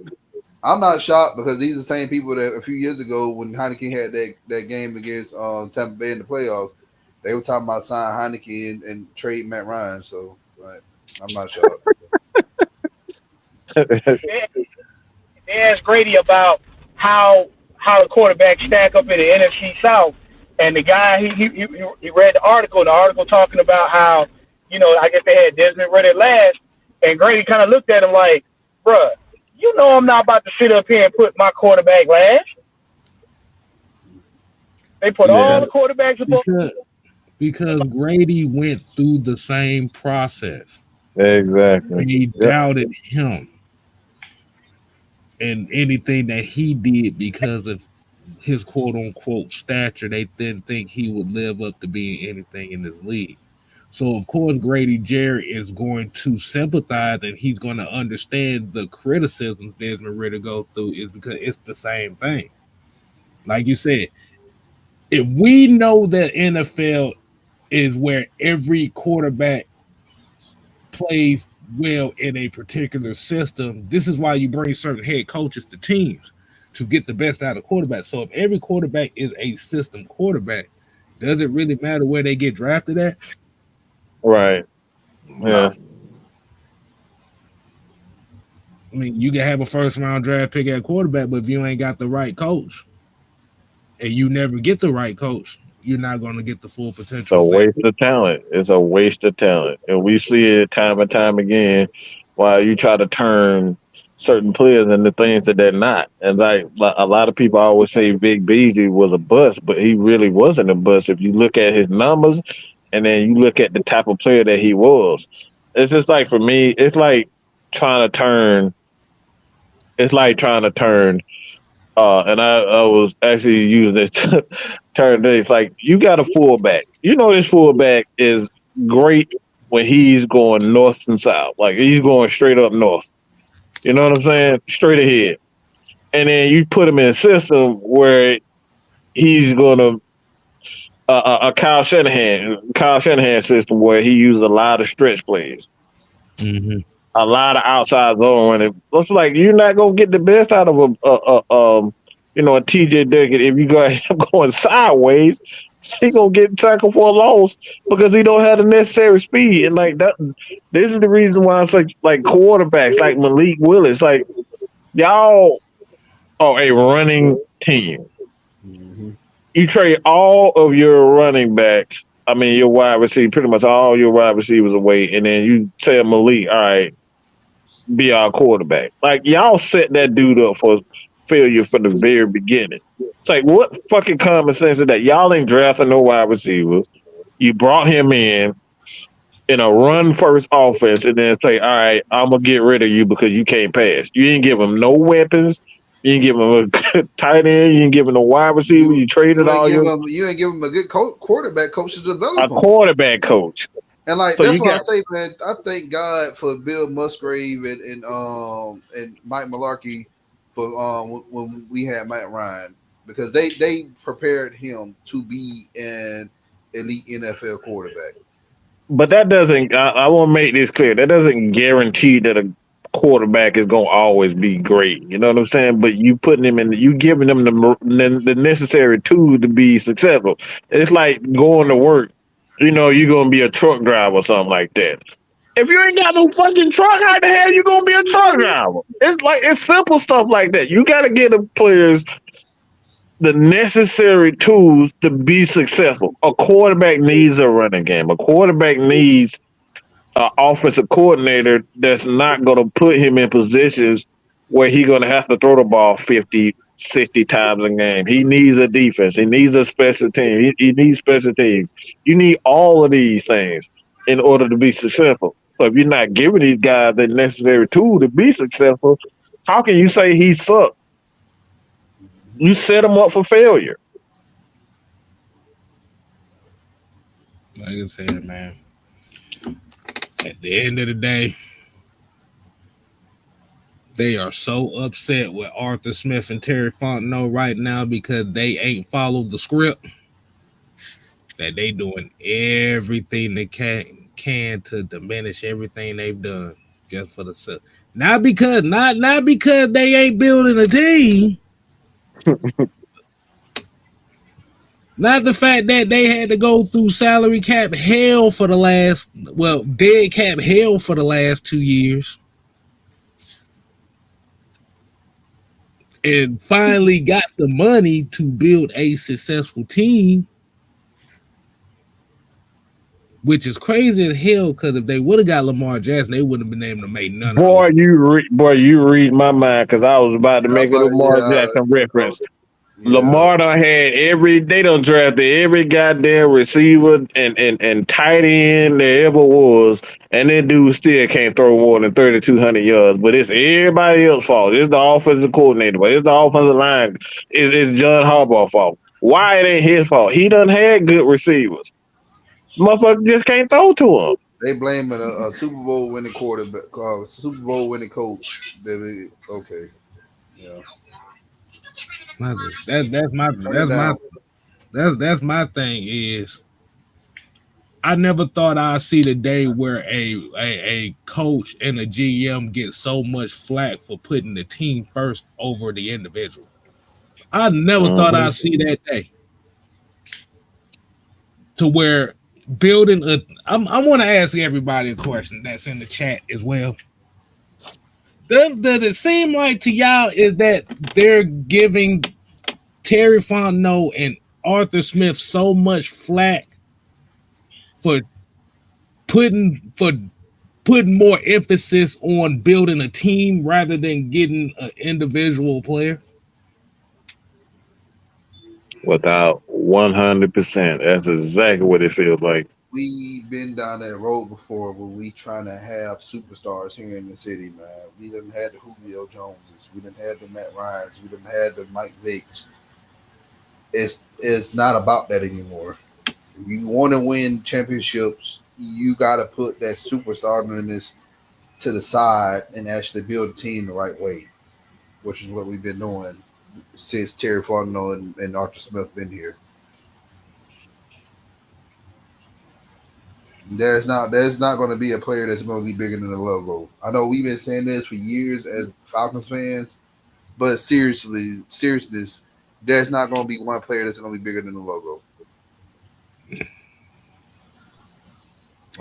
I'm not shocked because these are the same people that a few years ago when Heineke had that game against Tampa Bay in the playoffs, they were talking about signing Heineke and trade Matt Ryan. So I'm not shocked. They asked Grady about how the quarterbacks stack up in the NFC South, and the guy he read the article talking about how, I guess they had Desmond Ritter last, and Grady kind of looked at him like, bruh, I'm not about to sit up here and put my quarterback last. They put all the quarterbacks above. Because Grady went through the same process. Exactly. He doubted him and anything that he did because of his quote unquote stature, they didn't think he would live up to being anything in this league. So of course Grady Jarrett is going to sympathize and he's going to understand the criticism Desmond Ritter goes through is because it's the same thing. Like you said, if we know that NFL is where every quarterback plays well in a particular system, this is why you bring certain head coaches to teams to get the best out of quarterbacks. So if every quarterback is a system quarterback, does it really matter where they get drafted at? Right. Yeah. I mean, you can have a first round draft pick at quarterback, but if you ain't got the right coach and you never get the right coach, you're not going to get the full potential. It's a waste of talent. It's a waste of talent. And we see it time and time again while you try to turn certain players into things that they're not. And like a lot of people always say Vic Beasley was a bust, but he really wasn't a bust. If you look at his numbers and then you look at the type of player that he was, it's just like, for me, it's like trying to turn, and I was actually using this term today. It's like, you got a fullback. You know this fullback is great when he's going north and south. Like, he's going straight up north. You know what I'm saying? Straight ahead. And then you put him in a system where he's going to a Kyle Shanahan system where he uses a lot of stretch plays. Mm-hmm. A lot of outside zone running. Looks like you're not gonna get the best out of a TJ Duckett if you go going sideways. He gonna get tackled for a loss because he don't have the necessary speed. And like that, this is the reason why it's like quarterbacks like Malik Willis. Like, y'all are a running team. Mm-hmm. You trade all of your running backs. I mean, your wide receiver, pretty much all your wide receivers away, and then you tell Malik, all right, be our quarterback. Like, y'all set that dude up for failure from the very beginning. It's like, what fucking common sense is that? Y'all ain't drafting no wide receiver. You brought him in a run-first offense, and then say, all right, I'm going to get rid of you because you can't pass. You didn't give him no weapons. You didn't give him a good tight end. You didn't give him a wide receiver. You traded all your... You ain't give him a good quarterback coach to develop a quarterback coach. And like, so that's what I say, man. I thank God for Bill Musgrave and Mike Mularkey for when we had Matt Ryan, because they prepared him to be an elite NFL quarterback. But that doesn't. I want to make this clear. That doesn't guarantee that a quarterback is going to always be great. You know what I'm saying? But you putting him in, you giving them the necessary tool to be successful. It's like going to work. You know, you're going to be a truck driver or something like that. If you ain't got no fucking truck, how the hell you going to be a truck driver? It's simple stuff like that. You got to give the players the necessary tools to be successful. A quarterback needs a running game. A quarterback needs an offensive coordinator that's not going to put him in positions where he's going to have to throw the ball 50, 60 times a game. He needs a defense. He needs a special team. He needs special teams. You need all of these things in order to be successful. So if you're not giving these guys the necessary tool to be successful, how can you say he sucked? You set him up for failure. Like I said, man, at the end of the day, they are so upset with Arthur Smith and Terry Fontenot right now because they ain't followed the script, that they doing everything they can to diminish everything they've done just for the sake. Not because they ain't building a team. Not the fact that they had to go through salary cap hell for the last, dead cap hell for the last 2 years. And finally got the money to build a successful team, which is crazy as hell, because if they would have got Lamar Jackson, they wouldn't have been able to make none of it. You read my mind, because I was about to make a Lamar Jackson reference. Lamar done had they done drafted every goddamn receiver and tight end there ever was, and that dude still can't throw more than 3,200 yards. But it's everybody else's fault. It's the offensive coordinator, but it's the offensive line. It's John Harbaugh's fault. Why it ain't his fault? He done had good receivers. Motherfucker just can't throw to him. They blame a Super Bowl winning quarterback, Super Bowl winning coach. Okay, yeah. That's my thing is I never thought I'd see the day where a coach and a GM get so much flack for putting the team first over the individual. I never thought I'd see that day. To where building I want to ask everybody a question that's in the chat as well. Does it seem like to y'all is that they're giving Terry Fontenot and Arthur Smith so much flack for putting more emphasis on building a team rather than getting an individual player? Without 100%, that's exactly what it feels like. We've been down that road before when we trying to have superstars here in the city, man. We done had the Julio Joneses, we done had the Matt Ryans, we done had the Mike Vicks. It's not about that anymore. If you want to win championships, you got to put that superstar to the side and actually build a team the right way, which is what we've been doing since Terry Fontenot and Arthur Smith been here. There's not going to be a player that's going to be bigger than the logo. I know we've been saying this for years as Falcons fans, but seriousness, there's not going to be one player that's going to be bigger than the logo.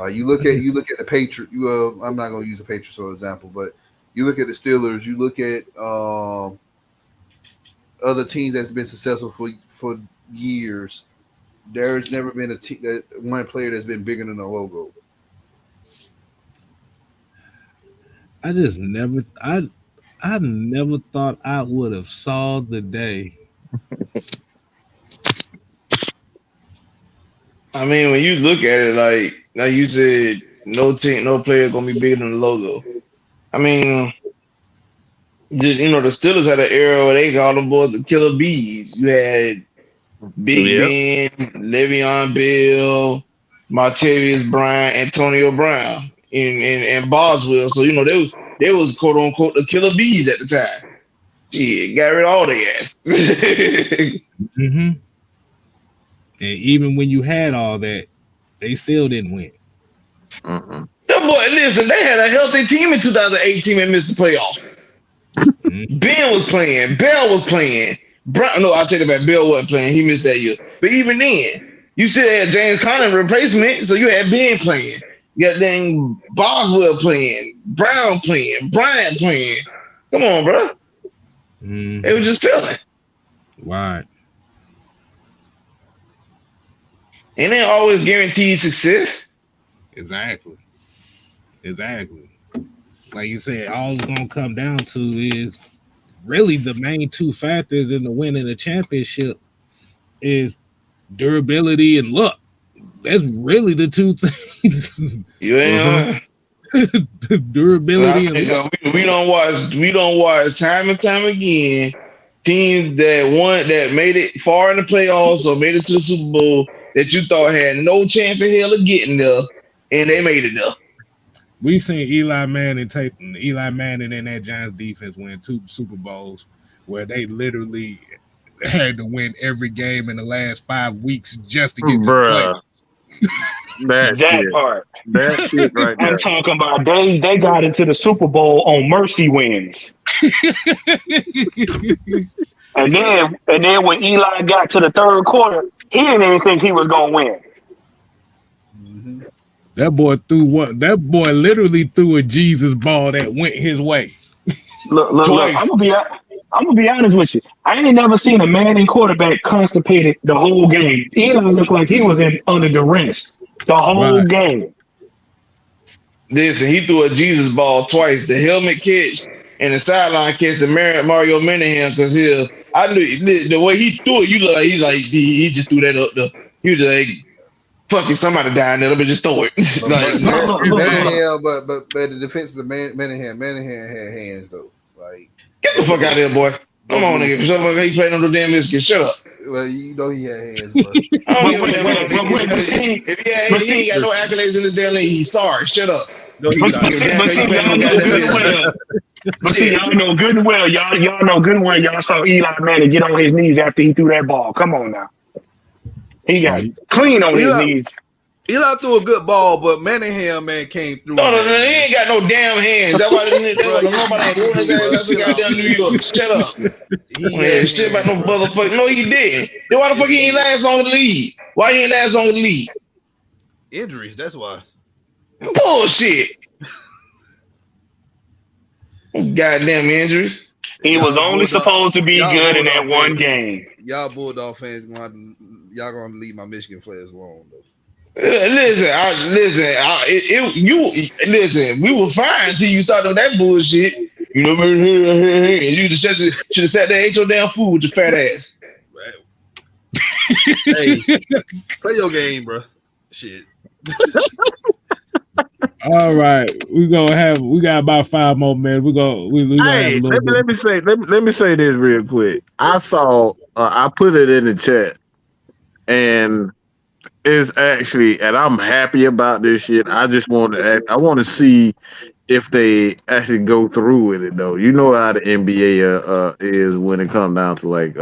You look at the Patriots. I'm not going to use the Patriots for example, but you look at the Steelers. You look at other teams that's been successful for years. There's never been one player that's been bigger than the logo. I never thought I would have saw the day. I mean, when you look at it, like you said, no player gonna be bigger than the logo. I mean, the Steelers had an era where they called them boys the killer bees. You had Big Ben, Le'Veon Bell, Martavis Bryant, Antonio Brown, and Boswell. So they was quote unquote the killer bees at the time. Shit, got rid of all their ass. Mm-hmm. And even when you had all that, they still didn't win. The boy, listen, they had a healthy team in 2018 and missed the playoffs. Mm-hmm. Ben was playing, Bell was playing. No, I'll take it back. Bell wasn't playing. He missed that year. But even then, you still had James Conner replacement, so you had Ben playing. You got dang Boswell playing, Brown playing, Bryant playing. Come on, bro. Mm-hmm. They were just feeling. Right. And they always guaranteed success. Exactly. Like you said, all it's going to come down to is really the main two factors in the winning the championship is durability and luck. That's really the two things. Yeah. Durability and luck. We don't watch time and time again teams that made it far in the playoffs or made it to the Super Bowl that you thought had no chance in hell of getting there, and they made it there. We seen Eli Manning and that Giants defense win 2 Super Bowls where they literally had to win every game in the last 5 weeks just to get to the playoffs. That part. That shit right there. I'm talking about they got into the Super Bowl on mercy wins. And then when Eli got to the third quarter, he didn't even think he was gonna win. Mm-hmm. That boy literally threw a Jesus ball that went his way. Look. I'm gonna be honest with you. I ain't never seen a Manning quarterback constipated the whole game. Eli looked like he was under duress the whole game. Listen, he threw a Jesus ball twice: the helmet catch and the sideline catch to Mario Minahan, because I knew the way he threw it. You look like he just threw that up there. He was like, fucking somebody down there. Let me just throw it. Like, but the defense of Manningham had hands though. Like, get the fuck out of here, boy. Come on, nigga. He playing on the damn biscuit. Shut up. Well, you know he had hands, bro. If he ain't got no accolades in the damn league, he's sorry. Shut up. No, but see, y'all know good and well. Y'all know good and well. Y'all saw Eli Manning get on his knees after he threw that ball. Come on now. He got clean on his knees. Eli threw a good ball, but Manningham came through. No, he ain't got no damn hands. That's why nobody ain't doing his ass. That's the goddamn New York. Shut up. He ain't shit about no motherfucker. No, he didn't. Then why the fuck he ain't last long in the league? Why he ain't last long in the league? Injuries, that's why. Bullshit. Goddamn injuries. He was only supposed to be good in that one game. Y'all Bulldog fans gonna leave my Michigan players alone though. Listen. We were fine until you started that bullshit. You know, you should have sat there and ate your damn food with your fat ass. Hey, play your game, bro. Shit. All right, we got about 5 more minutes. Hey, let me say this real quick. I saw I put it in the chat, and it's actually, and I'm happy about this shit. I just want to see if they actually go through with it though. You know how the NBA is when it comes down to like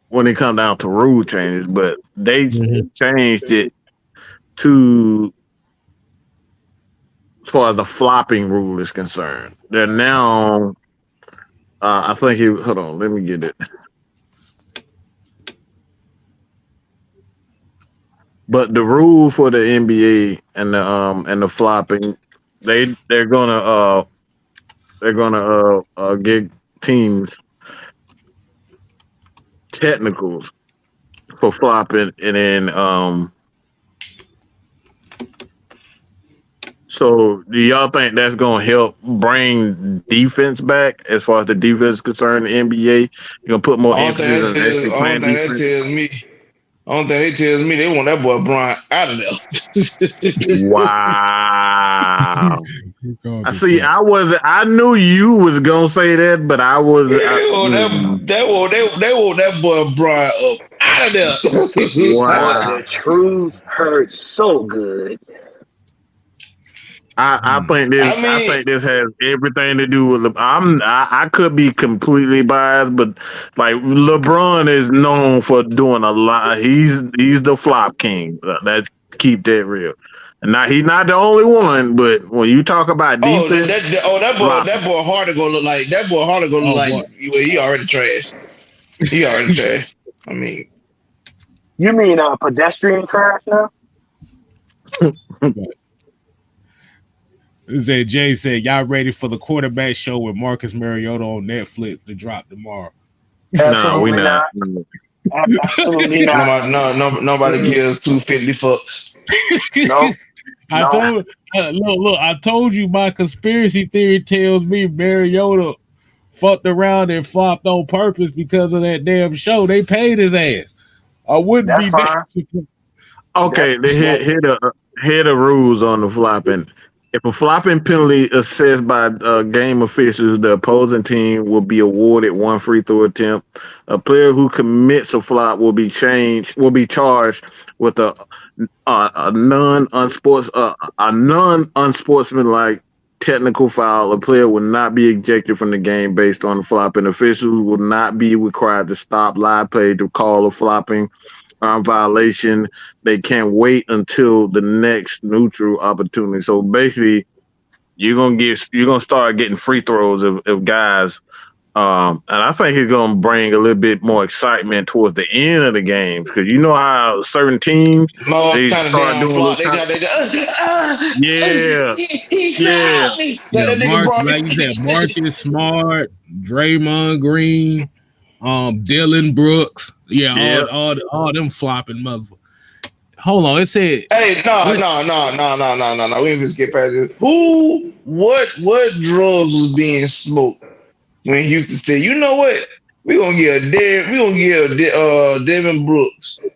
when it comes down to rule changes, but they changed it to, as far as the flopping rule is concerned. They're now, I think hold on, let me get it. But the rule for the NBA and the flopping, they're gonna give teams technicals for flopping, and then so do y'all think that's gonna help bring defense back as far as the defense is concerned? The NBA, you're gonna put more emphasis on actually playing defense? Only thing they tells me, they want that boy Brian out of there. Wow. I see. I knew you was gonna say that, but I was. They want that boy Brian up out of there. Wow. The truth hurts so good. I think this. I think this has everything to do with. I could be completely biased, but like LeBron is known for doing a lot. He's the flop king. Let's keep that real. And now he's not the only one, but when you talk about defense, that boy Harder gonna look like that boy Harder gonna look like he already trash. He already trash. I mean, you mean pedestrian trash now? Jay said, y'all ready for the quarterback show with Marcus Mariota on Netflix to drop tomorrow? No, we not. Absolutely not. Nobody gives 250 fucks. No. I told you my conspiracy theory tells me Mariota fucked around and flopped on purpose because of that damn show. They paid his ass. I wouldn't be back. Okay, here the rules on the flopping. If a flopping penalty assessed by game officials, the opposing team will be awarded 1 free throw attempt. A player who commits a flop will be charged with a non-unsportsmanlike technical foul. A player will not be ejected from the game based on the flopping. Officials will not be required to stop live play to call a flopping violation. They can't wait until the next neutral opportunity. So basically, you're gonna start getting free throws of guys, and I think it's gonna bring a little bit more excitement towards the end of the game, because you know how certain teams they start doing like you said, Marcus Smart, Draymond Green, Dylan Brooks, all them flopping motherfuckers. Hold on, it said. Hey, no. We didn't just get past this. What drugs was being smoked when Houston said, "You know what? We're gonna give Devin Brooks Oh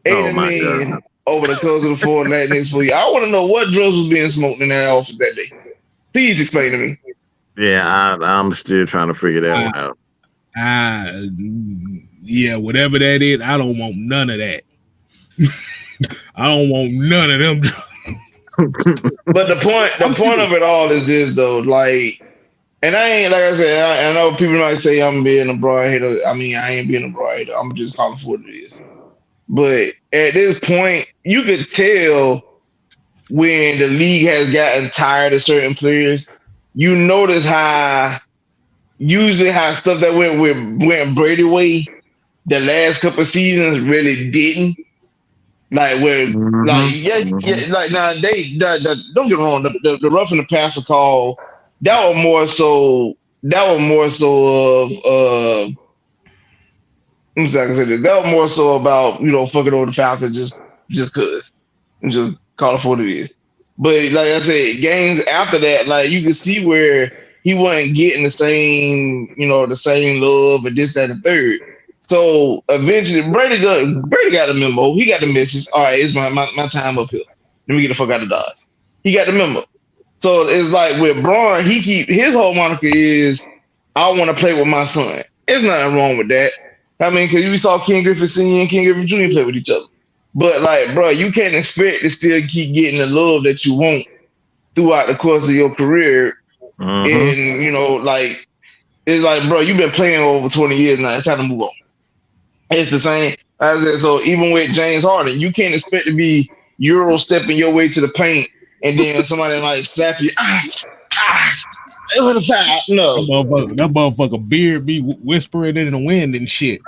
$80 my million god. over the course of the next 4 years." I want to know what drugs was being smoked in that office that day. Please explain to me. Yeah, I'm still trying to figure that one out. Yeah, whatever that is, I don't want none of that. I don't want none of them. But the point of it all is this though, like, and I ain't like I said, I know people might say I'm being a broad hater. I mean, I ain't being a broad hater. I'm just calling for what it is. But at this point, you could tell when the league has gotten tired of certain players. You notice how stuff that went Brady way the last couple of seasons really didn't. Like where, like now don't get me wrong, the rough and the passer call that was more so of I'm sorry, I can say this. That was more so about fucking over the Falcons just cause just call it for what it is. But like I said, games after that, like you can see where he wasn't getting the same love and this, that, and third. So eventually, Brady got the memo. He got the message. All right, it's my time up here. Let me get the fuck out of Dodge. He got the memo. So it's like with Braun, his whole moniker is, I want to play with my son. There's nothing wrong with that. I mean, because we saw Ken Griffey Sr. and Ken Griffey Jr. play with each other. But like, bro, you can't expect to still keep getting the love that you want throughout the course of your career. And like, it's like, bro, you've been playing over 20 years now. It's time to move on. It's the same as that. So even with James Harden, you can't expect to be Euro stepping your way to the paint and then somebody like slap you. It was a foul. No, that motherfucker beard be whispering in the wind and shit.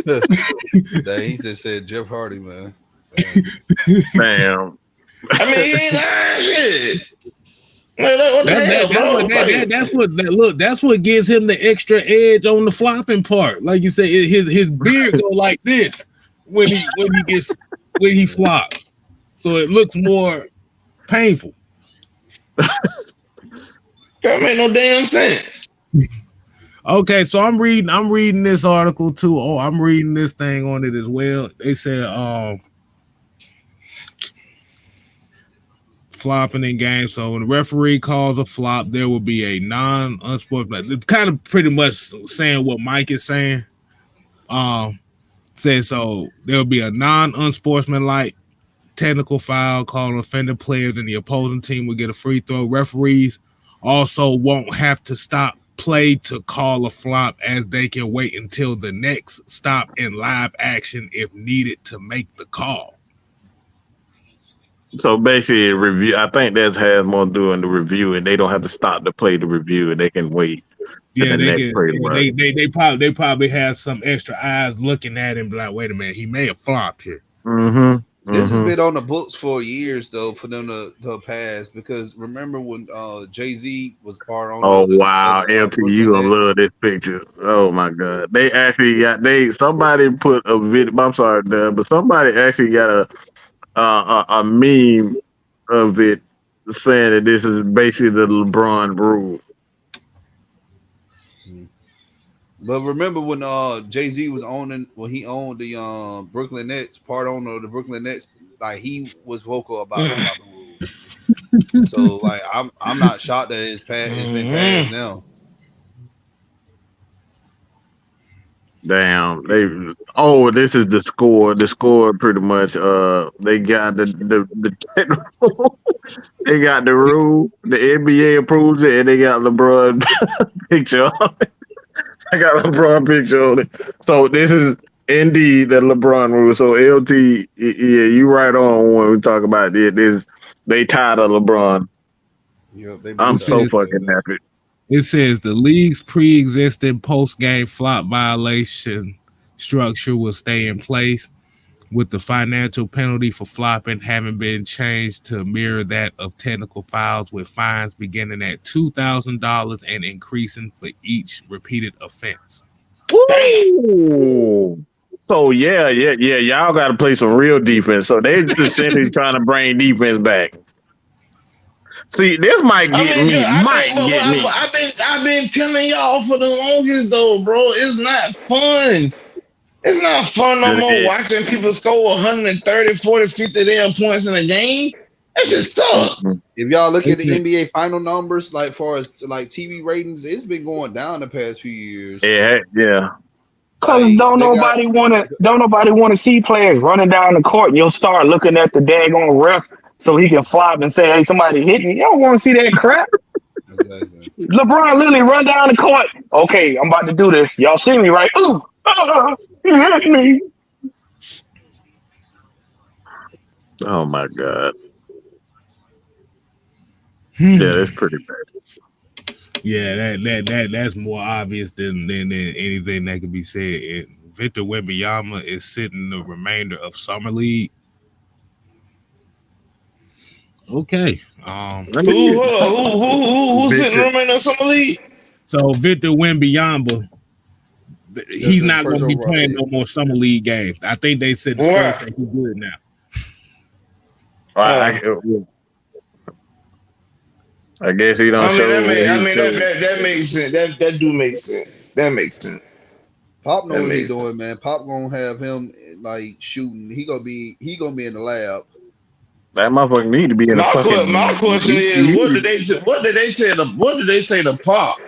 He just said Jeff Hardy, man. Damn. I mean, he ain't lying, shit. That's what gives him the extra edge on the flopping part. Like you say, his beard go like this when he flops, so it looks more painful. That make no damn sense. Okay, so I'm reading this article too. Oh, I'm reading this thing on it as well. They said flopping in games. So when the referee calls a flop, there will be a non-unsportsmanlike. Kind of pretty much saying what Mike is saying. Says so there will be a non-unsportsmanlike technical foul called on offended players, and the opposing team will get a free throw. Referees also won't have to stop play to call a flop, as they can wait until the next stop in live action if needed to make the call. So basically, review. I think that has more to do in the review, and they don't have to stop to play the review, and they can wait. Yeah, they probably have some extra eyes looking at him, like, wait a minute, he may have flopped here. This has been on the books for years, though, for them to pass. Because remember when Jay-Z was part on. Oh wow, LT, you gonna love this picture. Oh my god, they actually got somebody put a video. I'm sorry, but somebody actually got a meme of it saying that this is basically the LeBron rule. But remember when Jay-Z was he owned the Brooklyn Nets, part owner of the Brooklyn Nets, like he was vocal about the rules. So like I'm not shocked that it's been passed now. Damn, this is the score. The score pretty much they got the technical, they got the rule, the NBA approves it, and they got LeBron picture on it. I got a LeBron picture on it. So this is indeed the LeBron rule. So LT, yeah, you right on when we talk about this. They tired of LeBron. Yep, I'm so fucking happy. It says the league's pre-existing post-game flop violation structure will stay in place, with the financial penalty for flopping having been changed to mirror that of technical fouls, with fines beginning at $2,000 and increasing for each repeated offense. Woo! So yeah, y'all got to play some real defense. So they're essentially trying to bring defense back. See, this might I get mean, me. I've been telling y'all for the longest though, bro. It's not fun. It's not fun no more watching people score 130, 40, 50 damn points in a game. That shit sucks. If y'all look at the NBA final numbers, like far as like TV ratings, it's been going down the past few years. Yeah. Cause Like, don't nobody want to see players running down the court, and you'll start looking at the daggone ref so he can flop and say, "Hey, somebody hit me." You don't want to see that crap. Exactly. LeBron literally run down the court. Okay, I'm about to do this. Y'all see me, right? Ooh, he hit me. Oh my God. Yeah, that's pretty bad. Yeah, that's more obvious than anything that could be said. And Victor Wembanyama is sitting the remainder of Summer League. Okay. Who's sitting remaining in Summer League? So Victor Wembanyama, he's not going to be playing no more Summer League games. I think they said the Spurs say he's good now. I guess he don't show. That makes sense. That do make sense. That makes sense. Pop knows what he's doing, man. Pop gonna have him like shooting. He gonna be in the lab. That motherfucker need to be in the fucking. My question is, what did they say to Pop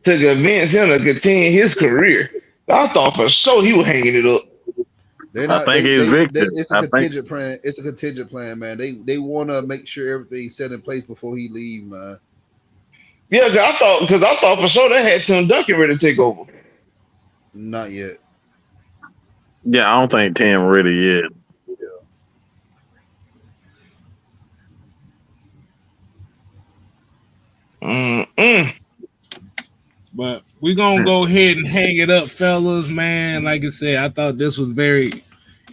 to convince him to continue his career? I thought for sure he was hanging it up. It's a contingent plan. It's a contingent plan, man. They want to make sure everything's set in place before he leave, man. Yeah, because I thought for sure they had Tim Duncan ready to take over. Not yet. Yeah, I don't think Tim ready yet. But we're going to go ahead and hang it up, fellas, man. Like I said, I thought this was very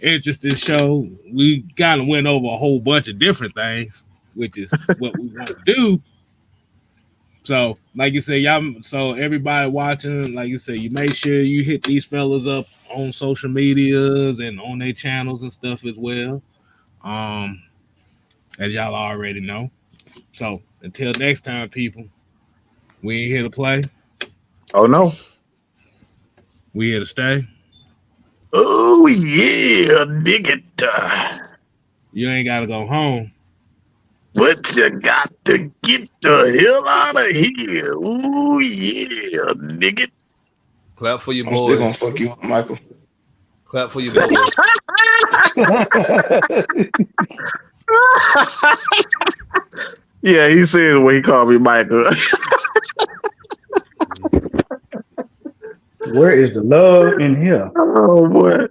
interesting show. We kind of went over a whole bunch of different things, which is what we want to do. So, like you said, y'all. So everybody watching, like you said, you make sure you hit these fellas up on social medias and on their channels and stuff as well. As y'all already know. So until next time, people, we ain't here to play. Oh no, we here to stay. Oh yeah, dig it. You ain't gotta go home. But you got to get the hell out of here. Ooh, yeah, nigga. Clap for your I'm boys. still gonna fuck you up, Michael. Clap for your boys. Yeah, he says when he called me Michael. Where is the love in here? Oh, boy.